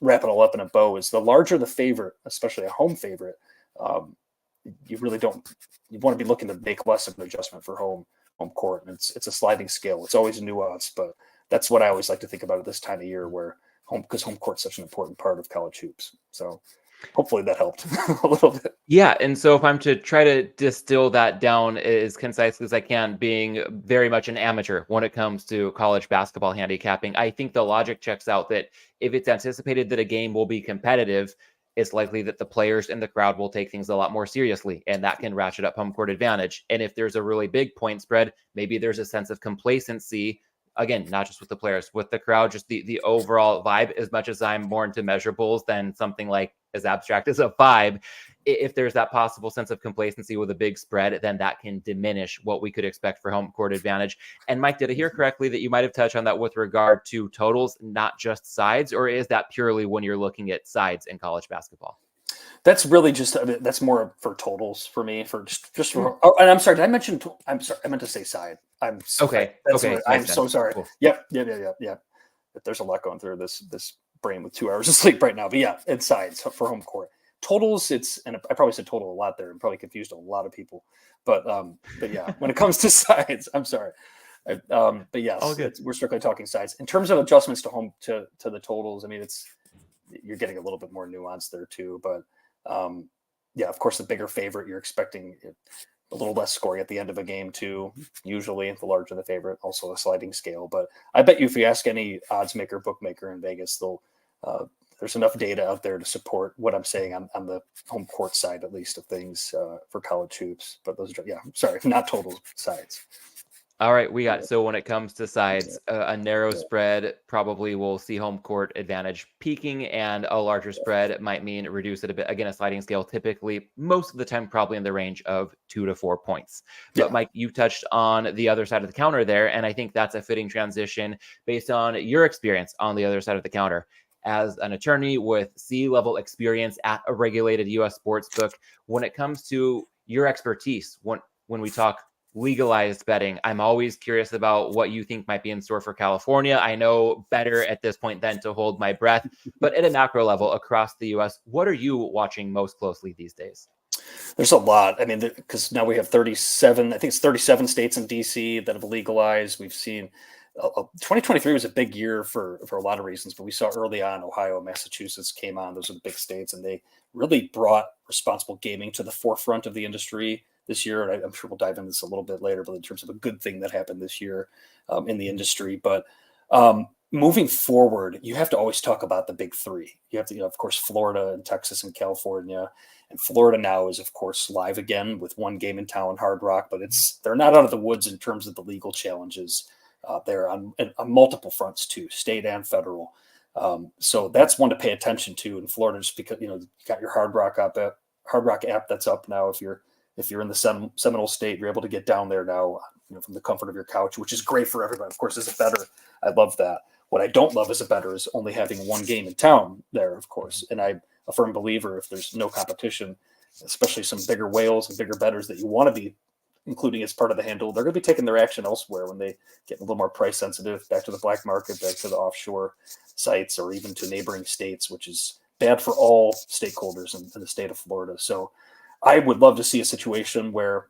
wrap it all up in a bow, is the larger the favorite, especially a home favorite, you want to be looking to make less of an adjustment for home court. And it's a sliding scale. It's always a nuance, but that's what I always like to think about at this time of year, because home court's such an important part of college hoops. So hopefully that helped a little bit. Yeah, and so if I'm to try to distill that down as concisely as I can, being very much an amateur when it comes to college basketball handicapping, I think the logic checks out that if it's anticipated that a game will be competitive, it's likely that the players and the crowd will take things a lot more seriously, and that can ratchet up home court advantage. And if there's a really big point spread, maybe there's a sense of complacency. Again, not just with the players, with the crowd, just the overall vibe. As much as I'm more into measurables than something like as abstract as a vibe, if there's that possible sense of complacency with a big spread, then that can diminish what we could expect for home court advantage. And Mike, did I hear correctly that you might have touched on that with regard to totals, not just sides, or is that purely when you're looking at sides in college basketball? That's really just, that's more for totals for me, for just for, oh, and I'm sorry, did I mention, I'm sorry, I meant to say side. I'm sorry. Okay. I'm so sorry. Cool. Yep. There's a lot going through this brain with 2 hours of sleep right now, but yeah, it's sides for home court. Totals, and I probably said total a lot there and probably confused a lot of people, but yeah, when it comes to sides, I'm sorry. But yes, we're strictly talking sides. In terms of adjustments to the totals, I mean, you're getting a little bit more nuance there too, but yeah, of course, the bigger favorite, you're expecting a little less scoring at the end of a game too. Usually, the larger the favorite, also a sliding scale. But I bet you, if you ask any odds maker, bookmaker in Vegas, there's enough data out there to support what I'm saying on the home court side, at least, of things for college hoops. But those are, sorry, not total sides. All right, we got, so when it comes to sides, a narrow spread probably will see home court advantage peaking, and a larger spread might mean reduce it a bit. Again, a sliding scale, typically, most of the time, probably in the range of 2 to 4 points. But Mike, you touched on the other side of the counter there, and I think that's a fitting transition based on your experience on the other side of the counter. As an attorney with C-level experience at a regulated U.S. sportsbook, when it comes to your expertise, when we talk legalized betting, I'm always curious about what you think might be in store for California. I know better at this point than to hold my breath, but at a macro level across the U.S., what are you watching most closely these days? There's a lot. I mean, because now we have 37, I think it's 37 states in D.C. that have legalized. We've seen 2023 was a big year for a lot of reasons, but we saw early on Ohio, Massachusetts came on. Those are the big states, and they really brought responsible gaming to the forefront of the industry this year. And I'm sure we'll dive into this a little bit later, but in terms of a good thing that happened this year in the industry. But moving forward, you have to always talk about the big three. You have to, of course, Florida and Texas and California. And Florida now is, of course, live again with one game in town, Hard Rock, but they're not out of the woods in terms of the legal challenges. They're on multiple fronts too, state and federal. So that's one to pay attention to in Florida, just because you got your Hard Rock app that's up now. If you're in the Seminole State, you're able to get down there now, from the comfort of your couch, which is great for everybody. Of course, as a bettor, I love that. What I don't love as a bettor is only having one game in town there, of course. And I'm a firm believer if there's no competition, especially some bigger whales and bigger bettors that you want to be including as part of the handle, they're going to be taking their action elsewhere when they get a little more price sensitive, back to the black market, back to the offshore sites, or even to neighboring states, which is bad for all stakeholders in the state of Florida. So I would love to see a situation where,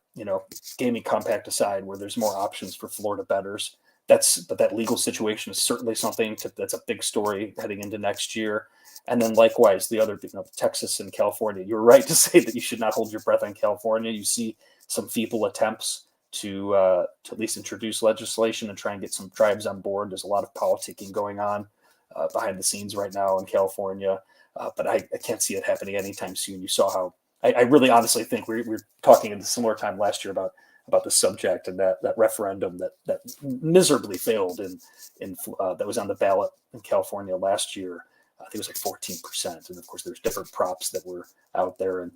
gaming compact aside, where there's more options for Florida bettors. But that legal situation is certainly something that's a big story heading into next year. And then likewise, the other, Texas and California, you're right to say that you should not hold your breath on California. You see some feeble attempts to at least introduce legislation and try and get some tribes on board. There's a lot of politicking going on behind the scenes right now in California, but I can't see it happening anytime soon. You saw how I really honestly think we were talking at a similar time last year about the subject and that referendum that miserably failed in that was on the ballot in California last year. I think it was like 14%. And of course, there's different props that were out there. And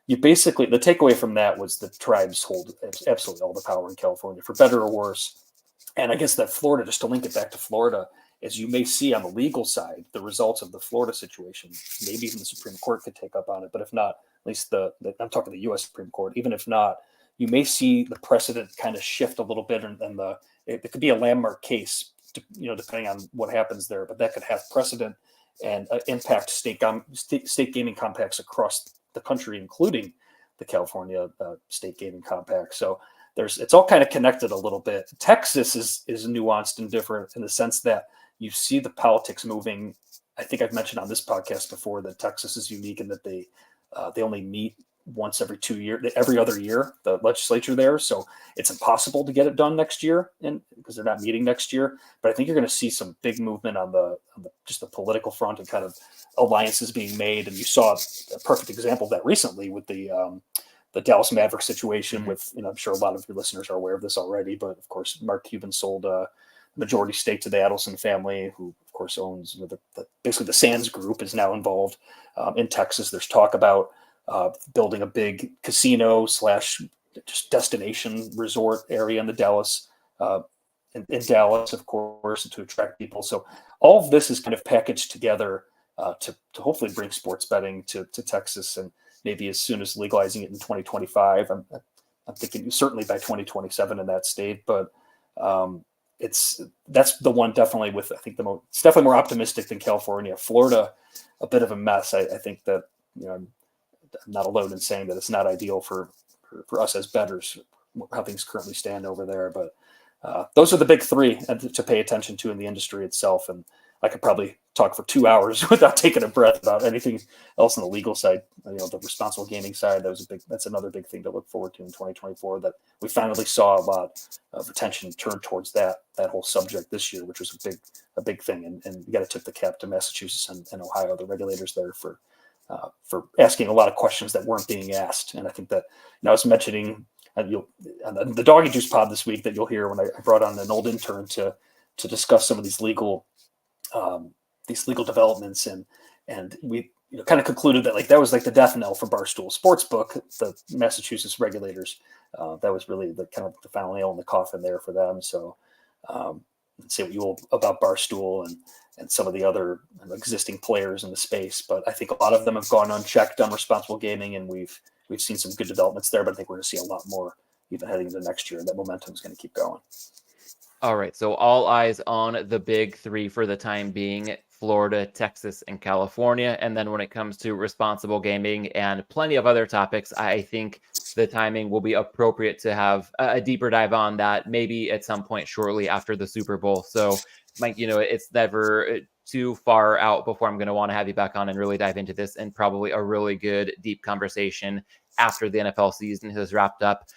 the takeaway from that was the tribes hold absolutely all the power in California, for better or worse. And I guess that Florida, just to link it back to Florida, as you may see on the legal side, the results of the Florida situation, maybe even the Supreme Court could take up on it. But if not, at least I'm talking the U.S. Supreme Court, even if not, you may see the precedent kind of shift a little bit, and it could be a landmark case, depending on what happens there. But that could have precedent and impact state gaming compacts across the country, including the California state gaming compact. So it's all kind of connected a little bit. Texas is nuanced and different in the sense that you see the politics moving. I think I've mentioned on this podcast before that Texas is unique in that they only meet once every 2 years, every other year, the legislature there. So it's impossible to get it done next year, and because they're not meeting next year. But I think you're going to see some big movement on just the political front and kind of alliances being made. And you saw a perfect example of that recently with the Dallas Mavericks situation. Mm-hmm. With, I'm sure a lot of your listeners are aware of this already, but of course, Mark Cuban sold a majority stake to the Adelson family, who of course owns basically the Sands Group, is now involved in Texas. There's talk about building a big casino / just destination resort area in the Dallas, in Dallas, of course, to attract people. So all of this is kind of packaged together to hopefully bring sports betting to Texas, and maybe as soon as legalizing it in 2025. I'm thinking certainly by 2027 in that state, but that's the one definitely with, I think it's definitely more optimistic than California. Florida, a bit of a mess. I think that, I'm not alone in saying that it's not ideal for us as bettors, how things currently stand over there. But those are the big three to pay attention to in the industry itself. And I could probably talk for 2 hours without taking a breath about anything else on the legal side. The responsible gaming side, that's another big thing to look forward to in 2024, that we finally saw a lot of attention turned towards that whole subject this year, which was a big thing. And you got to tip the cap to Massachusetts and Ohio, the regulators there, for asking a lot of questions that weren't being asked. And I think that, I was mentioning on the Doggy Juice pod this week that you'll hear when I brought on an old intern to discuss some of these legal developments, and we kind of concluded that that was like the death knell for Barstool Sportsbook, the Massachusetts regulators. That was really the kind of the final nail in the coffin there for them. So say what you will about Barstool and some of the other existing players in the space, but I think a lot of them have gone unchecked on responsible gaming, and we've seen some good developments there. But I think we're going to see a lot more even heading into next year, and that momentum is going to keep going. All right, so all eyes on the big three for the time being. Florida, Texas, and California. And then when it comes to responsible gaming and plenty of other topics, I think the timing will be appropriate to have a deeper dive on that maybe at some point shortly after the Super Bowl. So, Mike, it's never too far out before I'm going to want to have you back on and really dive into this, and probably a really good deep conversation after the NFL season has wrapped up.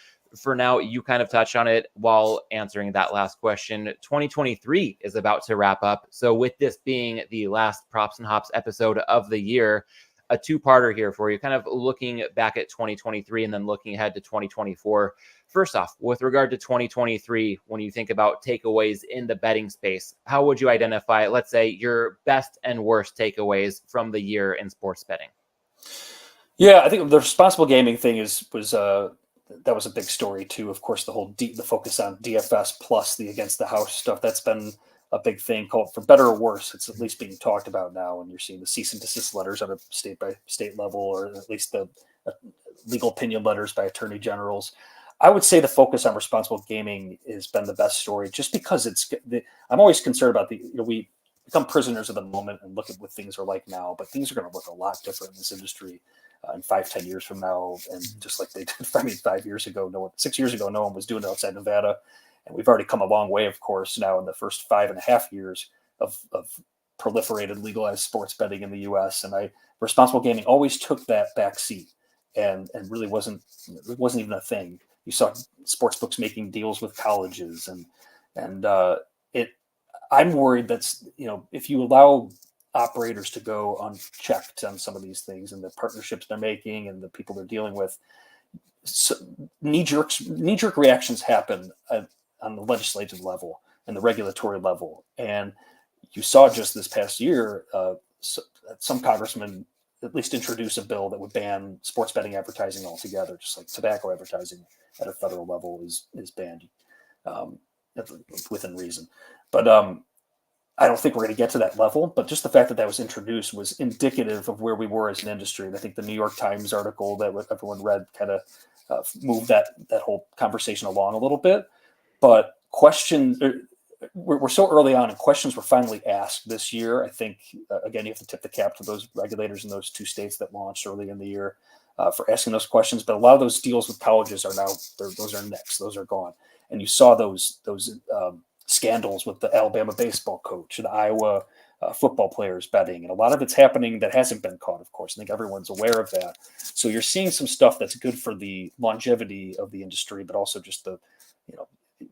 For now, you kind of touched on it while answering that last question. 2023 is about to wrap up. So with this being the last Props and Hops episode of the year, a two-parter here for you, kind of looking back at 2023 and then looking ahead to 2024. First off, with regard to 2023, when you think about takeaways in the betting space, how would you identify, let's say, your best and worst takeaways from the year in sports betting? Yeah, I think the responsible gaming thing was that was a big story too. Of course, the focus on DFS plus the against the house stuff, that's been a big thing. Called for better or worse, it's at least being talked about now, and you're seeing the cease and desist letters on a state by state level, or at least the legal opinion letters by attorney generals. I would say the focus on responsible gaming has been the best story, just because I'm always concerned about we become prisoners of the moment and look at what things are like now, but things are going to look a lot different in this industry in 5-10 years from now. And just like they did, 5 years ago, 6 years ago, no one was doing it outside Nevada. And we've already come a long way, of course, now in the first 5.5 years of proliferated legalized sports betting in the US. And responsible gaming always took that back seat and really wasn't even a thing. You saw sports books making deals with colleges and I'm worried that's, if you allow operators to go unchecked on some of these things and the partnerships they're making and the people they're dealing with, so knee-jerk reactions happen on the legislative level and the regulatory level. And you saw just this past year, some congressmen at least introduce a bill that would ban sports betting advertising altogether, just like tobacco advertising at a federal level is banned within reason. But I don't think we're going to get to that level, but just the fact that was introduced was indicative of where we were as an industry. And I think the New York Times article that everyone read kind of moved that whole conversation along a little bit. But we're so early on, and questions were finally asked this year. I think, again, you have to tip the cap to those regulators in those 2 states that launched early in the year for asking those questions. But a lot of those deals with colleges are now, those are nixed, those are gone. And you saw those scandals with the Alabama baseball coach, the Iowa football players betting, and a lot of it's happening that hasn't been caught, of course. I think everyone's aware of that. So you're seeing some stuff that's good for the longevity of the industry, but also just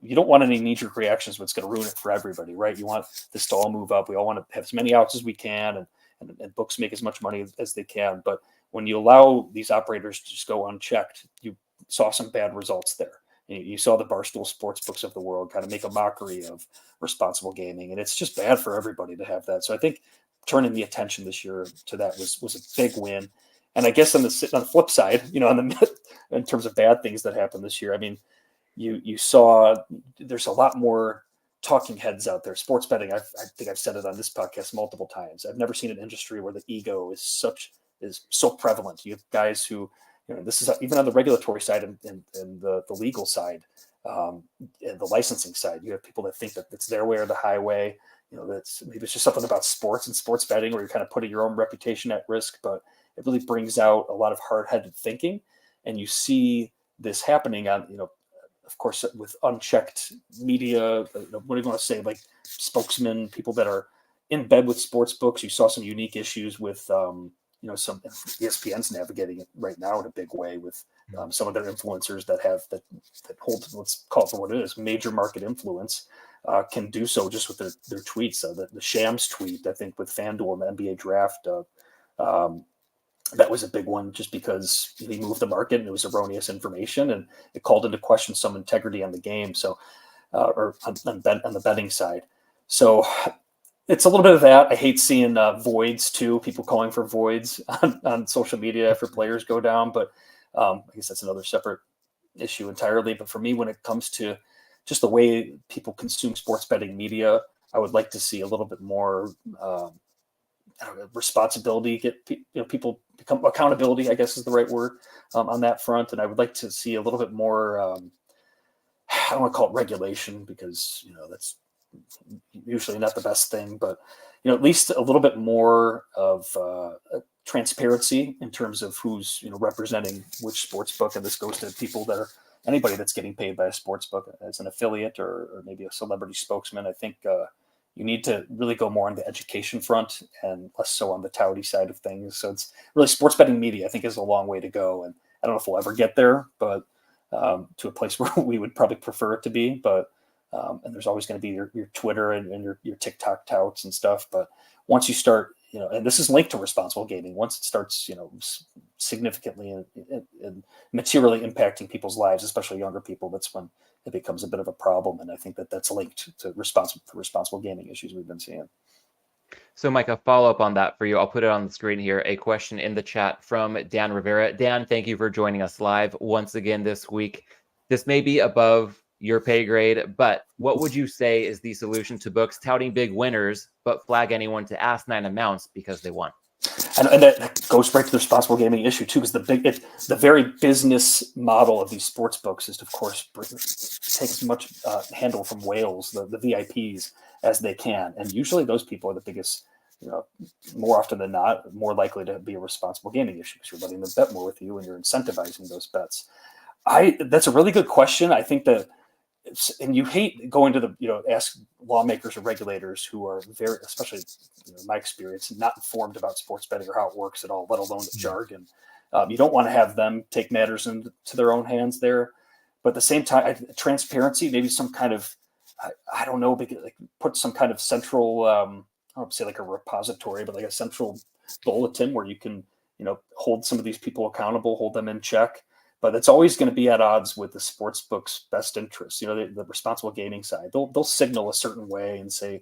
you don't want any knee-jerk reactions, but it's going to ruin it for everybody, right? You want this to all move up. We all want to have as many outs as we can, and books make as much money as they can. But when you allow these operators to just go unchecked, you saw some bad results there. You saw the Barstool sports books of the world kind of make a mockery of responsible gaming, and it's just bad for everybody to have that. So I think turning the attention this year to that was a big win. And I guess on the flip side, in terms of bad things that happened this year, I mean, you saw there's a lot more talking heads out there. Sports betting, I think I've said it on this podcast multiple times. I've never seen an industry where the ego is so prevalent. You have guys who, this is even on the regulatory side and the legal side, and the licensing side. You have people that think that it's their way or the highway. That's maybe it's just something about sports and sports betting where you're kind of putting your own reputation at risk, but it really brings out a lot of hard-headed thinking. And you see this happening on, of course, with unchecked media, what do you want to say, like spokesmen, people that are in bed with sports books. You saw some unique issues with, some ESPN's navigating it right now in a big way with some of their influencers that hold, let's call it for what it is, major market influence, can do so just with their tweets. The Shams tweet, I think, with FanDuel and the NBA draft, that was a big one just because he moved the market and it was erroneous information and it called into question some integrity on the game. So, or on the betting side. So it's a little bit of that. I hate seeing voids too, people calling for voids on social media after players go down, but I guess that's another separate issue entirely. But for me, when it comes to just the way people consume sports betting media, I would like to see a little bit more responsibility, get people become accountability, I guess is the right word, on that front. And I would like to see a little bit more, I don't want to call it regulation because, that's usually not the best thing, but at least a little bit more of transparency in terms of who's representing which sports book, and this goes to people that are anybody that's getting paid by a sports book as an affiliate or maybe a celebrity spokesman. I think you need to really go more on the education front and less so on the touty side of things. So it's really sports betting media, I think, is a long way to go, and I don't know if we'll ever get there, but to a place where we would probably prefer it to be. But and there's always going to be your Twitter and your TikTok touts and stuff. But once you start, and this is linked to responsible gaming, once it starts, significantly and materially impacting people's lives, especially younger people, that's when it becomes a bit of a problem. And I think that's linked to responsible gaming issues we've been seeing. So, Mike, a follow-up on that for you. I'll put it on the screen here. A question in the chat from Dan Rivera. Dan, thank you for joining us live once again this week. This may be above your pay grade, but what would you say is the solution to books touting big winners, but flag anyone to asinine amounts because they won? And that goes right to the responsible gaming issue too, because the very business model of these sports books is to, of course, take as much handle from whales, the VIPs, as they can, and usually those people are the biggest. More often than not, more likely to be a responsible gaming issue because you're letting them bet more with you and you're incentivizing those bets. That's a really good question. I think that. And you hate going to the, ask lawmakers or regulators who are very, especially in my experience, not informed about sports betting or how it works at all, let alone the jargon. You don't want to have them take matters into their own hands there. But at the same time, transparency, maybe some kind of, I don't know, like put some kind of central, I don't say like a repository, but like a central bulletin where you can, hold some of these people accountable, hold them in check. But it's always going to be at odds with the sports book's best interests. The responsible gaming side, they'll signal a certain way and say,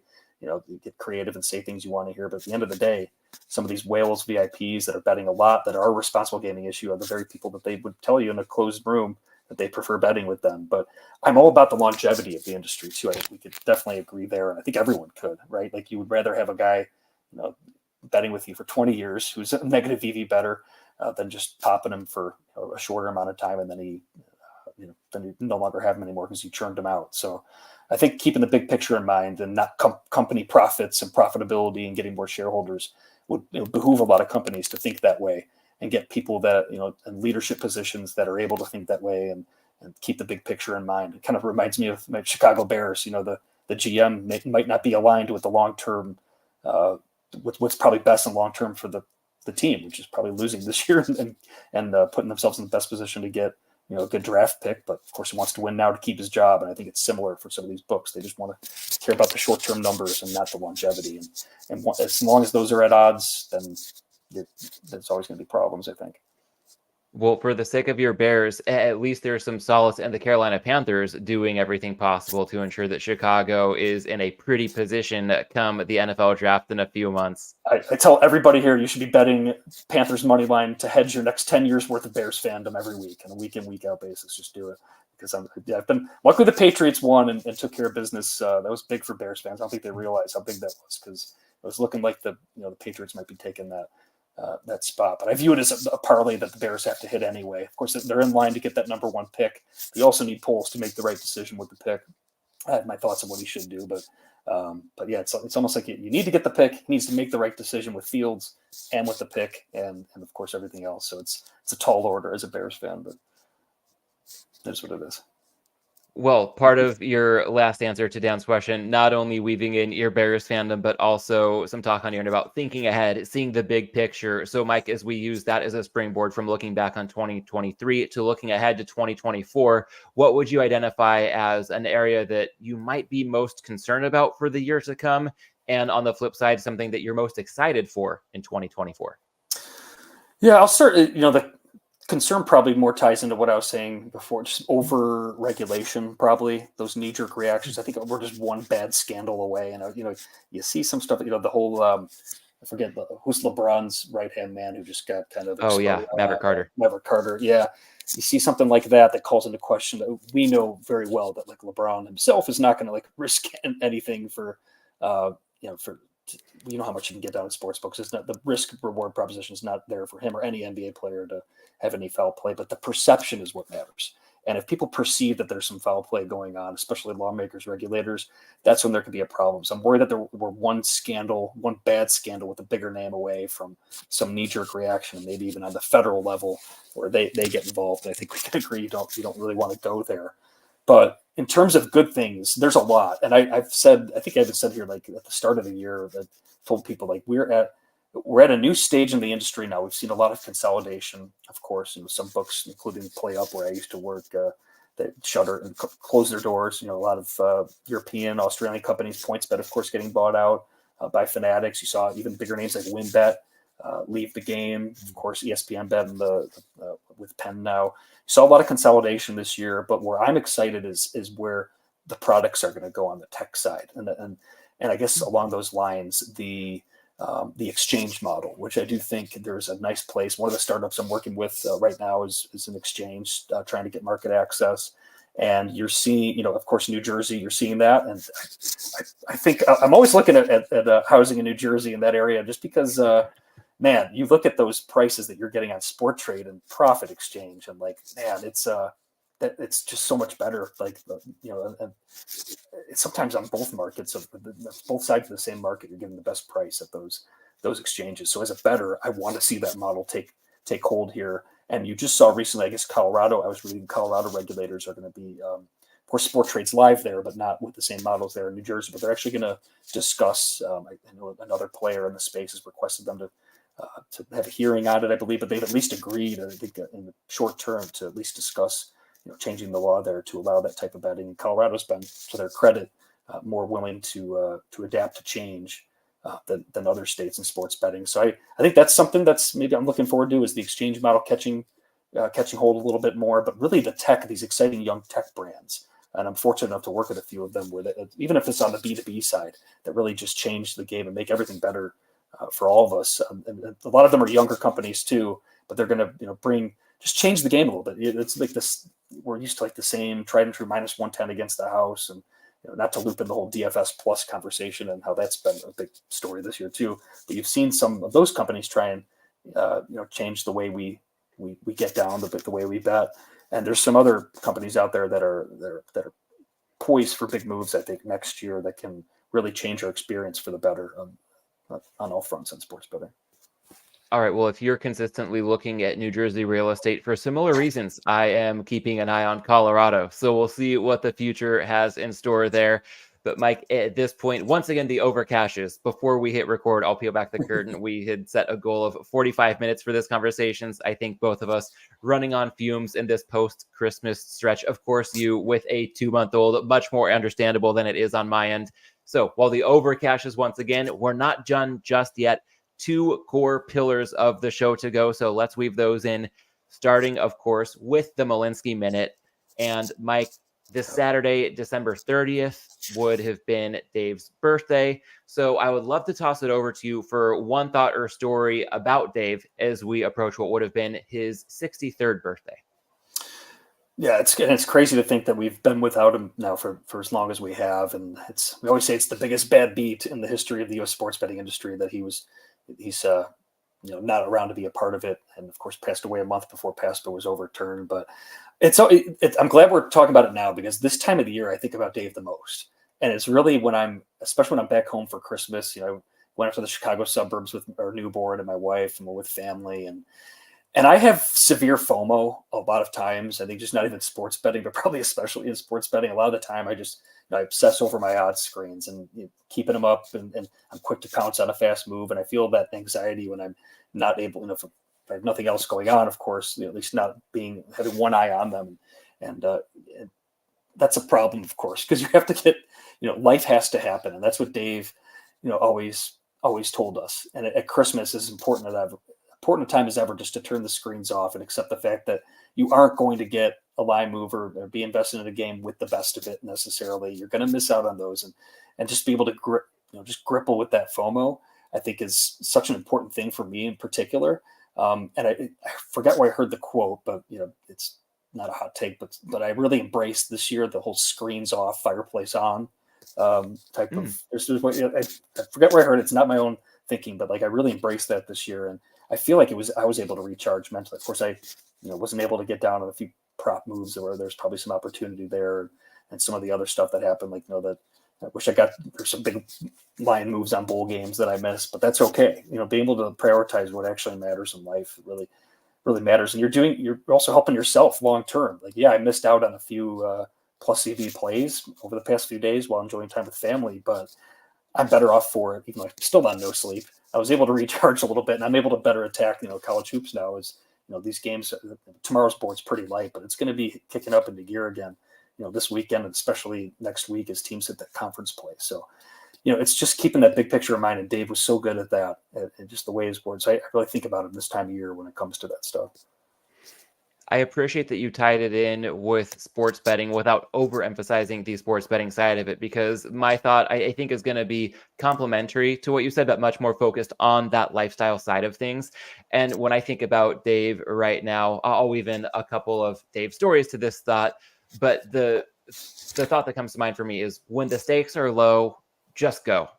get creative and say things you want to hear. But at the end of the day, some of these whales VIPs that are betting a lot that are a responsible gaming issue are the very people that they would tell you in a closed room that they prefer betting with them. But I'm all about the longevity of the industry too. I think we could definitely agree there. And I think everyone could, right? Like you would rather have a guy, betting with you for 20 years who's a negative EV better than just popping him for a shorter amount of time, and then then you no longer have him anymore because you churned him out. So I think keeping the big picture in mind and not company profits and profitability and getting more shareholders would behoove a lot of companies to think that way and get people that in leadership positions that are able to think that way and keep the big picture in mind. It kind of reminds me of my Chicago Bears. The GM might not be aligned with the long term, what's probably best in long term for the team, which is probably losing this year and putting themselves in the best position to get a good draft pick. But of course, he wants to win now to keep his job. And I think it's similar for some of these books. They just want to care about the short-term numbers and not the longevity. And as long as those are at odds, then there's always going to be problems, I think. Well, for the sake of your Bears, at least there's some solace in the Carolina Panthers doing everything possible to ensure that Chicago is in a pretty position come the NFL draft in a few months. I tell everybody here, you should be betting Panthers money line to hedge your next 10 years worth of Bears fandom every week on a week in, week out basis. Just do it. Because I've been luckily the Patriots won and took care of business. That was big for Bears fans. I don't think they realized how big that was because it was looking like the Patriots might be taking that spot. But I view it as a parlay that the Bears have to hit anyway. Of course, they're in line to get that number one pick. You also need polls to make the right decision with the pick. I have my thoughts on what he should do, but yeah, it's almost like you need to get the pick. He needs to make the right decision with Fields and with the pick, and of course everything else. So it's a tall order as a Bears fan, but that's what it is. Well, part of your last answer to Dan's question, not only weaving in your Bears fandom, but also some talk on your end about thinking ahead, seeing the big picture. So, Mike, as we use that as a springboard from looking back on 2023 to looking ahead to 2024, what would you identify as an area that you might be most concerned about for the year to come? And on the flip side, something that you're most excited for in 2024? Yeah, I'll start, the concern probably more ties into what I was saying before, just over regulation, probably those knee-jerk reactions. I think we're just one bad scandal away. And, you see some stuff, the whole, I forget who's LeBron's right-hand man who just got kind of. Oh yeah. Maverick Carter. Maverick Carter. Yeah. You see something like that calls into question that we know very well that like LeBron himself is not going to like risk anything for, how much you can get down in sports books. It's not the risk reward proposition is not there for him or any NBA player to have any foul play, but the perception is what matters. And if people perceive that there's some foul play going on, especially lawmakers, regulators, that's when there could be a problem. So I'm worried that there were one bad scandal with a bigger name away from some knee-jerk reaction, maybe even on the federal level where they get involved. And I think we can agree you don't really want to go there. But in terms of good things, there's a lot. And I think I even said here, like at the start of the year, that told people like we're at a new stage in the industry now. We've seen a lot of consolidation, of course, some books, including Play Up, where I used to work, that shutter and close their doors. A lot of European, Australian companies, PointsBet, of course, getting bought out by Fanatics. You saw even bigger names like WinBet leave the game. Of course, ESPN Bet and with Penn now. You saw a lot of consolidation this year, but where I'm excited is where the products are going to go on the tech side, and I guess along those lines, the exchange model, which I do think there's a nice place. One of the startups I'm working with right now is an exchange trying to get market access. And you're seeing, of course, New Jersey, you're seeing that. And I think I'm always looking at housing in New Jersey in that area, just because, man, you look at those prices that you're getting on Sport Trade and Profit Exchange, and like, man, it's just so much better. Like, and sometimes on both markets, of both sides of the same market, you're getting the best price at those exchanges. So as a bettor, I want to see that model take hold here. And you just saw recently, I guess Colorado. I was reading Colorado regulators are going to be, of course, Sport Trade's live there, but not with the same models there in New Jersey. But they're actually going to discuss. I know another player in the space has requested them to have a hearing on it, I believe, but they've at least agreed, I think, in the short term to at least discuss changing the law there to allow that type of betting. And Colorado's been, to their credit, more willing to adapt to change than other states in sports betting. So I think that's something that's maybe I'm looking forward to, is the exchange model catching hold a little bit more, but really the tech, these exciting young tech brands. And I'm fortunate enough to work with a few of them where even if it's on the B2B side, that really just change the game and make everything better for all of us. And a lot of them are younger companies too, but they're going to just change the game a little bit. It's like this, we're used to like the same tried and true minus 110 against the house, and not to loop in the whole DFS plus conversation and how that's been a big story this year too. But you've seen some of those companies try and change the way we get down, the way we bet. And there's some other companies out there that are poised for big moves, I think, next year that can really change our experience for the better on all fronts on sports betting. All right. Well, if you're consistently looking at New Jersey real estate for similar reasons, I am keeping an eye on Colorado. So we'll see what the future has in store there. But Mike, at this point, once again, the overcaches. Before we hit record, I'll peel back the curtain. We had set a goal of 45 minutes for this conversations. I think both of us running on fumes in this post-Christmas stretch. Of course, you with a 2-month-old, much more understandable than it is on my end. So while the overcaches, once again, we're not done just yet. 2 core pillars of the show to go. So let's weave those in, starting, of course, with the Malinsky Minute. And Mike, this Saturday, December 30th, would have been Dave's birthday. So I would love to toss it over to you for one thought or story about Dave as we approach what would have been his 63rd birthday. Yeah, it's crazy to think that we've been without him now for as long as we have. And we always say it's the biggest bad beat in the history of the U.S. sports betting industry that he's not around to be a part of it, and of course passed away a month before PASPA was overturned. But I'm glad we're talking about it now, because this time of the year I think about Dave the most, and it's really especially when I'm back home for Christmas. I went up to the Chicago suburbs with our newborn and my wife, and we're with family, and I have severe FOMO a lot of times. I think just not even sports betting, but probably especially in sports betting. A lot of the time I just I obsess over my odds screens and keeping them up, and I'm quick to pounce on a fast move. And I feel that anxiety when I'm not able, if I have nothing else going on, of course, at least not having one eye on them. And that's a problem, of course, because you have to get, life has to happen. And that's what Dave, always told us. And at Christmas is important a time as ever just to turn the screens off and accept the fact that you aren't going to get a live move or be invested in a game with the best of it necessarily. You're going to miss out on those, and just be able to just grapple with that FOMO, I think, is such an important thing for me in particular. And I forget where I heard the quote, but it's not a hot take, but I really embraced this year the whole screens off, fireplace on type of. I forget where I heard it. It's not my own thinking, but I really embraced that this year, and I feel like I was able to recharge mentally. Of course, I wasn't able to get down on a few prop moves where there's probably some opportunity there, and some of the other stuff that happened, like, that I wish there's some big line moves on bowl games that I missed, but that's okay. Being able to prioritize what actually matters in life really, really matters. And you're also helping yourself long term. Like, yeah, I missed out on a few plus CV plays over the past few days while enjoying time with family, but I'm better off for it, even though I'm still on no sleep. I was able to recharge a little bit, and I'm able to better attack, college hoops now. As these games, tomorrow's board's pretty light, but it's going to be kicking up into gear again, this weekend, and especially next week as teams hit that conference play. So, it's just keeping that big picture in mind. And Dave was so good at that, and just the way his boards. I really think about it this time of year when it comes to that stuff. I appreciate that you tied it in with sports betting without overemphasizing the sports betting side of it, because my thought, I think, is going to be complementary to what you said, but much more focused on that lifestyle side of things. And when I think about Dave right now, I'll weave in a couple of Dave stories to this thought, but the thought that comes to mind for me is when the stakes are low, just go.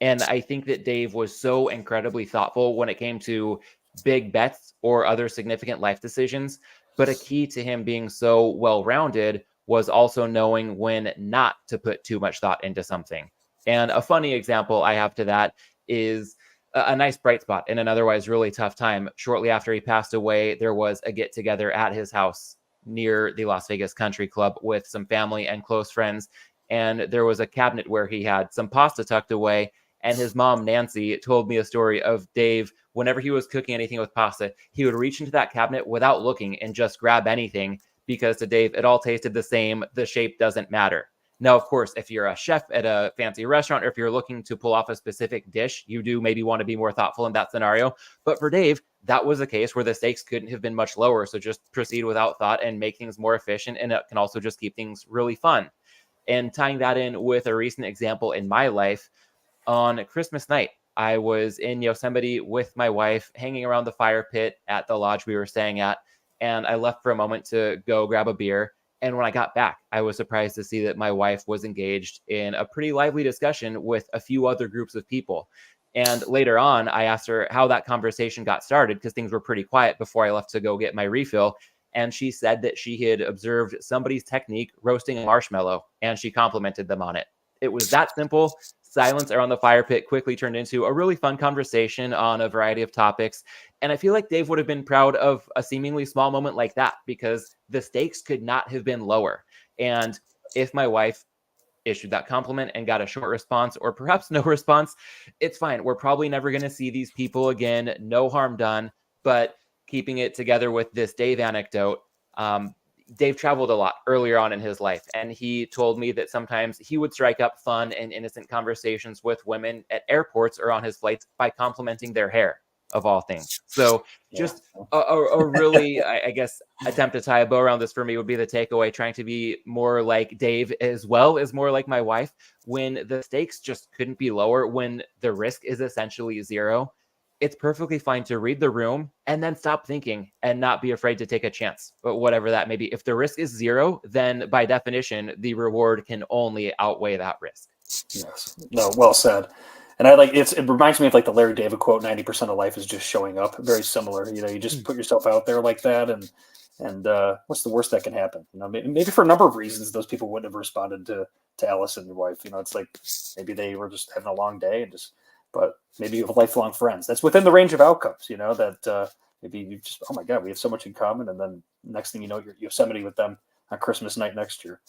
And I think that Dave was so incredibly thoughtful when it came to big bets or other significant life decisions. But a key to him being so well-rounded was also knowing when not to put too much thought into something. And a funny example I have to that is a nice bright spot in an otherwise really tough time. Shortly after he passed away, there was a get-together at his house near the Las Vegas Country Club with some family and close friends. And there was a cabinet where he had some pasta tucked away. And his mom, Nancy, told me a story of Dave. Whenever he was cooking anything with pasta, he would reach into that cabinet without looking and just grab anything, because to Dave, it all tasted the same. The shape doesn't matter. Now, of course, if you're a chef at a fancy restaurant, or if you're looking to pull off a specific dish, you do maybe want to be more thoughtful in that scenario. But for Dave, that was a case where the stakes couldn't have been much lower. So just proceed without thought and make things more efficient. And it can also just keep things really fun. And tying that in with a recent example in my life, on Christmas night, I was in Yosemite with my wife, hanging around the fire pit at the lodge we were staying at. And I left for a moment to go grab a beer. And when I got back, I was surprised to see that my wife was engaged in a pretty lively discussion with a few other groups of people. And later on, I asked her how that conversation got started, because things were pretty quiet before I left to go get my refill. And she said that she had observed somebody's technique roasting a marshmallow, and she complimented them on it. It was that simple. Silence around the fire pit quickly turned into a really fun conversation on a variety of topics. And I feel like Dave would have been proud of a seemingly small moment like that, because the stakes could not have been lower. And if my wife issued that compliment and got a short response, or perhaps no response, it's fine. We're probably never going to see these people again. No harm done. But keeping it together with this Dave anecdote, Dave traveled a lot earlier on in his life, and he told me that sometimes he would strike up fun and innocent conversations with women at airports or on his flights by complimenting their hair, of all things. So just a really, I guess, attempt to tie a bow around this for me would be the takeaway, trying to be more like Dave as well as more like my wife. When the stakes just couldn't be lower, when the risk is essentially zero, it's perfectly fine to read the room and then stop thinking and not be afraid to take a chance, but whatever that may be. If the risk is zero, then by definition, the reward can only outweigh that risk. Yes. No, well said. And I like it reminds me of like the Larry David quote, 90% of life is just showing up. Very similar. You just put yourself out there like that, and what's the worst that can happen? Maybe for a number of reasons those people wouldn't have responded to Alice and your wife. It's like maybe they were just having a long day and but maybe you have lifelong friends. That's within the range of outcomes, that maybe you just, oh my God, we have so much in common. And then next thing you know, you're Yosemite with them on Christmas night next year.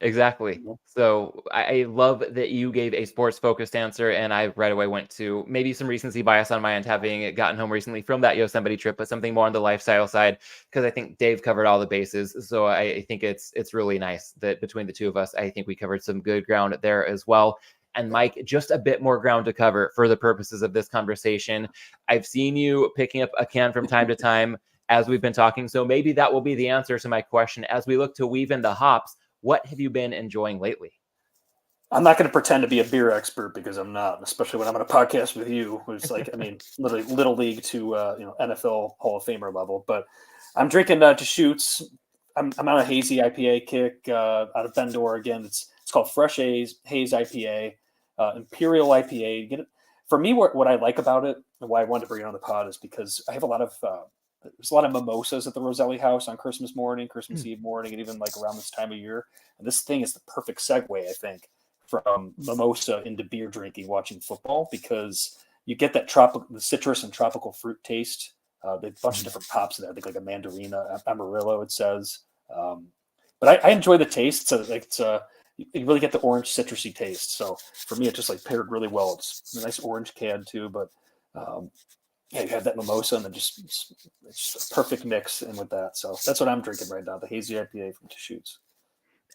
Exactly. So I love that you gave a sports focused answer, and I right away went to maybe some recency bias on my end, having gotten home recently from that Yosemite trip, but something more on the lifestyle side, because I think Dave covered all the bases. So I think it's really nice that between the two of us, I think we covered some good ground there as well. And Mike, just a bit more ground to cover for the purposes of this conversation. I've seen you picking up a can from time to time as we've been talking. So maybe that will be the answer to my question. As we look to weave in the hops, what have you been enjoying lately? I'm not going to pretend to be a beer expert, because I'm not, especially when I'm on a podcast with you. It's like, literally little league to, NFL Hall of Famer level, but I'm drinking Deschutes. I'm on a hazy IPA kick out of Bend, Oregon. It's called Fresh Haze IPA, Imperial IPA. For me, what I like about it and why I wanted to bring it on the pod is because I have a lot of there's a lot of mimosas at the Roselli house on Christmas morning, Christmas Eve morning, and even like around this time of year. And this thing is the perfect segue, I think, from mimosa into beer drinking, watching football, because you get that the citrus and tropical fruit taste. They have a bunch of different hops in there. I think like a mandarina, amarillo, it says. But I enjoy the taste. So like you really get the orange citrusy taste. So for me, it just like paired really well. It's a nice orange can too, but yeah, you have that mimosa and then it's just a perfect mix in with that. So that's what I'm drinking right now, the hazy IPA from Deschutes.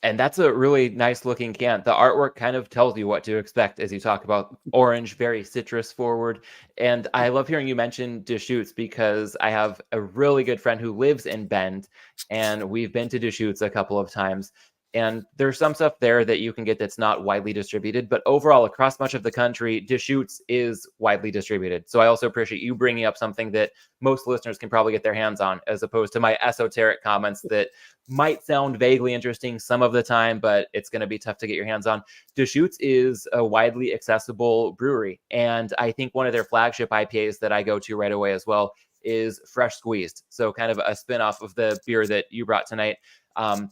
And that's a really nice looking can. The artwork kind of tells you what to expect as you talk about orange, very citrus forward. And I love hearing you mention Deschutes because I have a really good friend who lives in Bend, and we've been to Deschutes a couple of times. And there's some stuff there that you can get that's not widely distributed, but overall, across much of the country, Deschutes is widely distributed. So I also appreciate you bringing up something that most listeners can probably get their hands on, as opposed to my esoteric comments that might sound vaguely interesting some of the time, but it's going to be tough to get your hands on. Deschutes is a widely accessible brewery, and I think one of their flagship IPAs that I go to right away as well is Fresh Squeezed. So kind of a spin-off of the beer that you brought tonight.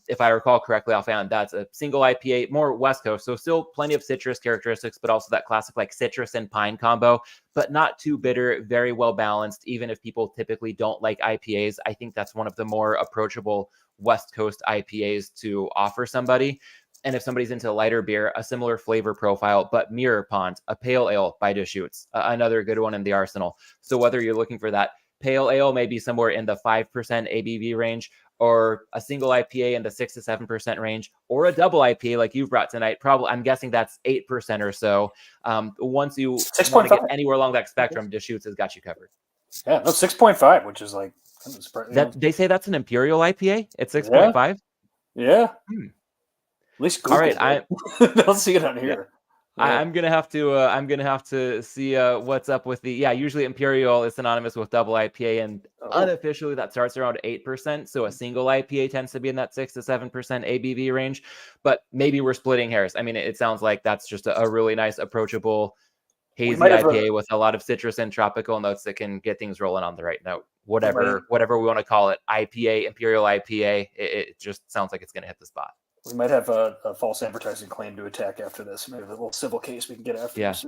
If I recall correctly offhand, that's a single IPA, more West Coast. So still plenty of citrus characteristics, but also that classic like citrus and pine combo, but not too bitter, very well balanced. Even if people typically don't like IPAs, I think that's one of the more approachable West Coast IPAs to offer somebody. And if somebody's into lighter beer, a similar flavor profile, but Mirror Pond, a pale ale by Deschutes, another good one in the arsenal. So whether you're looking for that pale ale, maybe somewhere in the 5% ABV range, or a single IPA in the 6 to 7% range, or a double IPA like you've brought tonight, probably I'm guessing that's 8% or so. Once you want to get anywhere along that spectrum, Deschutes has got you covered. Yeah, no, 6.5, which is like kind of surprising. That they say that's an Imperial IPA. It's 6.5. Yeah. At least Google. All right, I don't see it on here. Yeah. I'm gonna have to see what's up with the usually Imperial is synonymous with double IPA, and unofficially that starts around 8%. So a single IPA tends to be in that 6 to 7% ABV range, but maybe we're splitting hairs. I mean, it sounds like that's just a really nice, approachable hazy IPA with a lot of citrus and tropical notes that can get things rolling on the right note. Whatever we want to call it, IPA, Imperial IPA, it just sounds like it's gonna hit the spot. We might have a false advertising claim to attack after this. Maybe a little civil case we can get after this.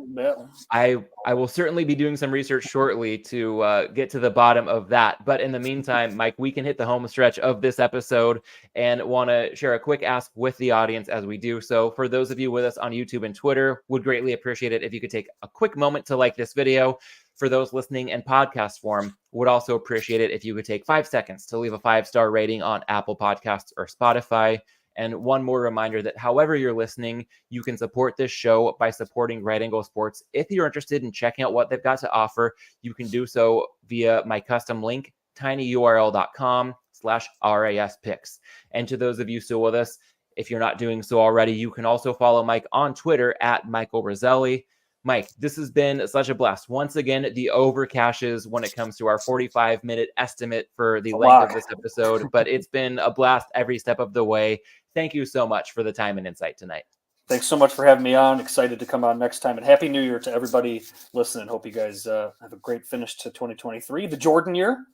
I will certainly be doing some research shortly to get to the bottom of that. But in the meantime, Mike, we can hit the home stretch of this episode and want to share a quick ask with the audience as we do. So for those of you with us on YouTube and Twitter, would greatly appreciate it if you could take a quick moment to like this video. For those listening in podcast form, would also appreciate it if you could take 5 seconds to leave a 5-star rating on Apple Podcasts or Spotify. And one more reminder that however you're listening, you can support this show by supporting Right Angle Sports. If you're interested in checking out what they've got to offer, you can do so via my custom link, tinyurl.com/RASpicks. And to those of you still with us, if you're not doing so already, you can also follow Mike on Twitter at Michael Roselli. Mike, this has been such a blast. Once again, the overcaches when it comes to our 45-minute estimate for the length of this episode, but it's been a blast every step of the way. Thank you so much for the time and insight tonight. Thanks so much for having me on. Excited to come on next time. And Happy New Year to everybody listening. Hope you guys have a great finish to 2023, the Jordan year,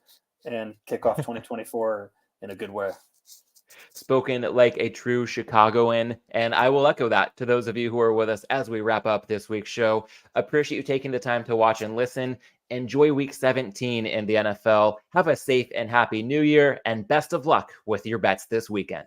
and kick off 2024 in a good way. Spoken like a true Chicagoan, and I will echo that to those of you who are with us as we wrap up this week's show. Appreciate you taking the time to watch and listen. Enjoy week 17 in the NFL. Have a safe and happy new year, and best of luck with your bets this weekend.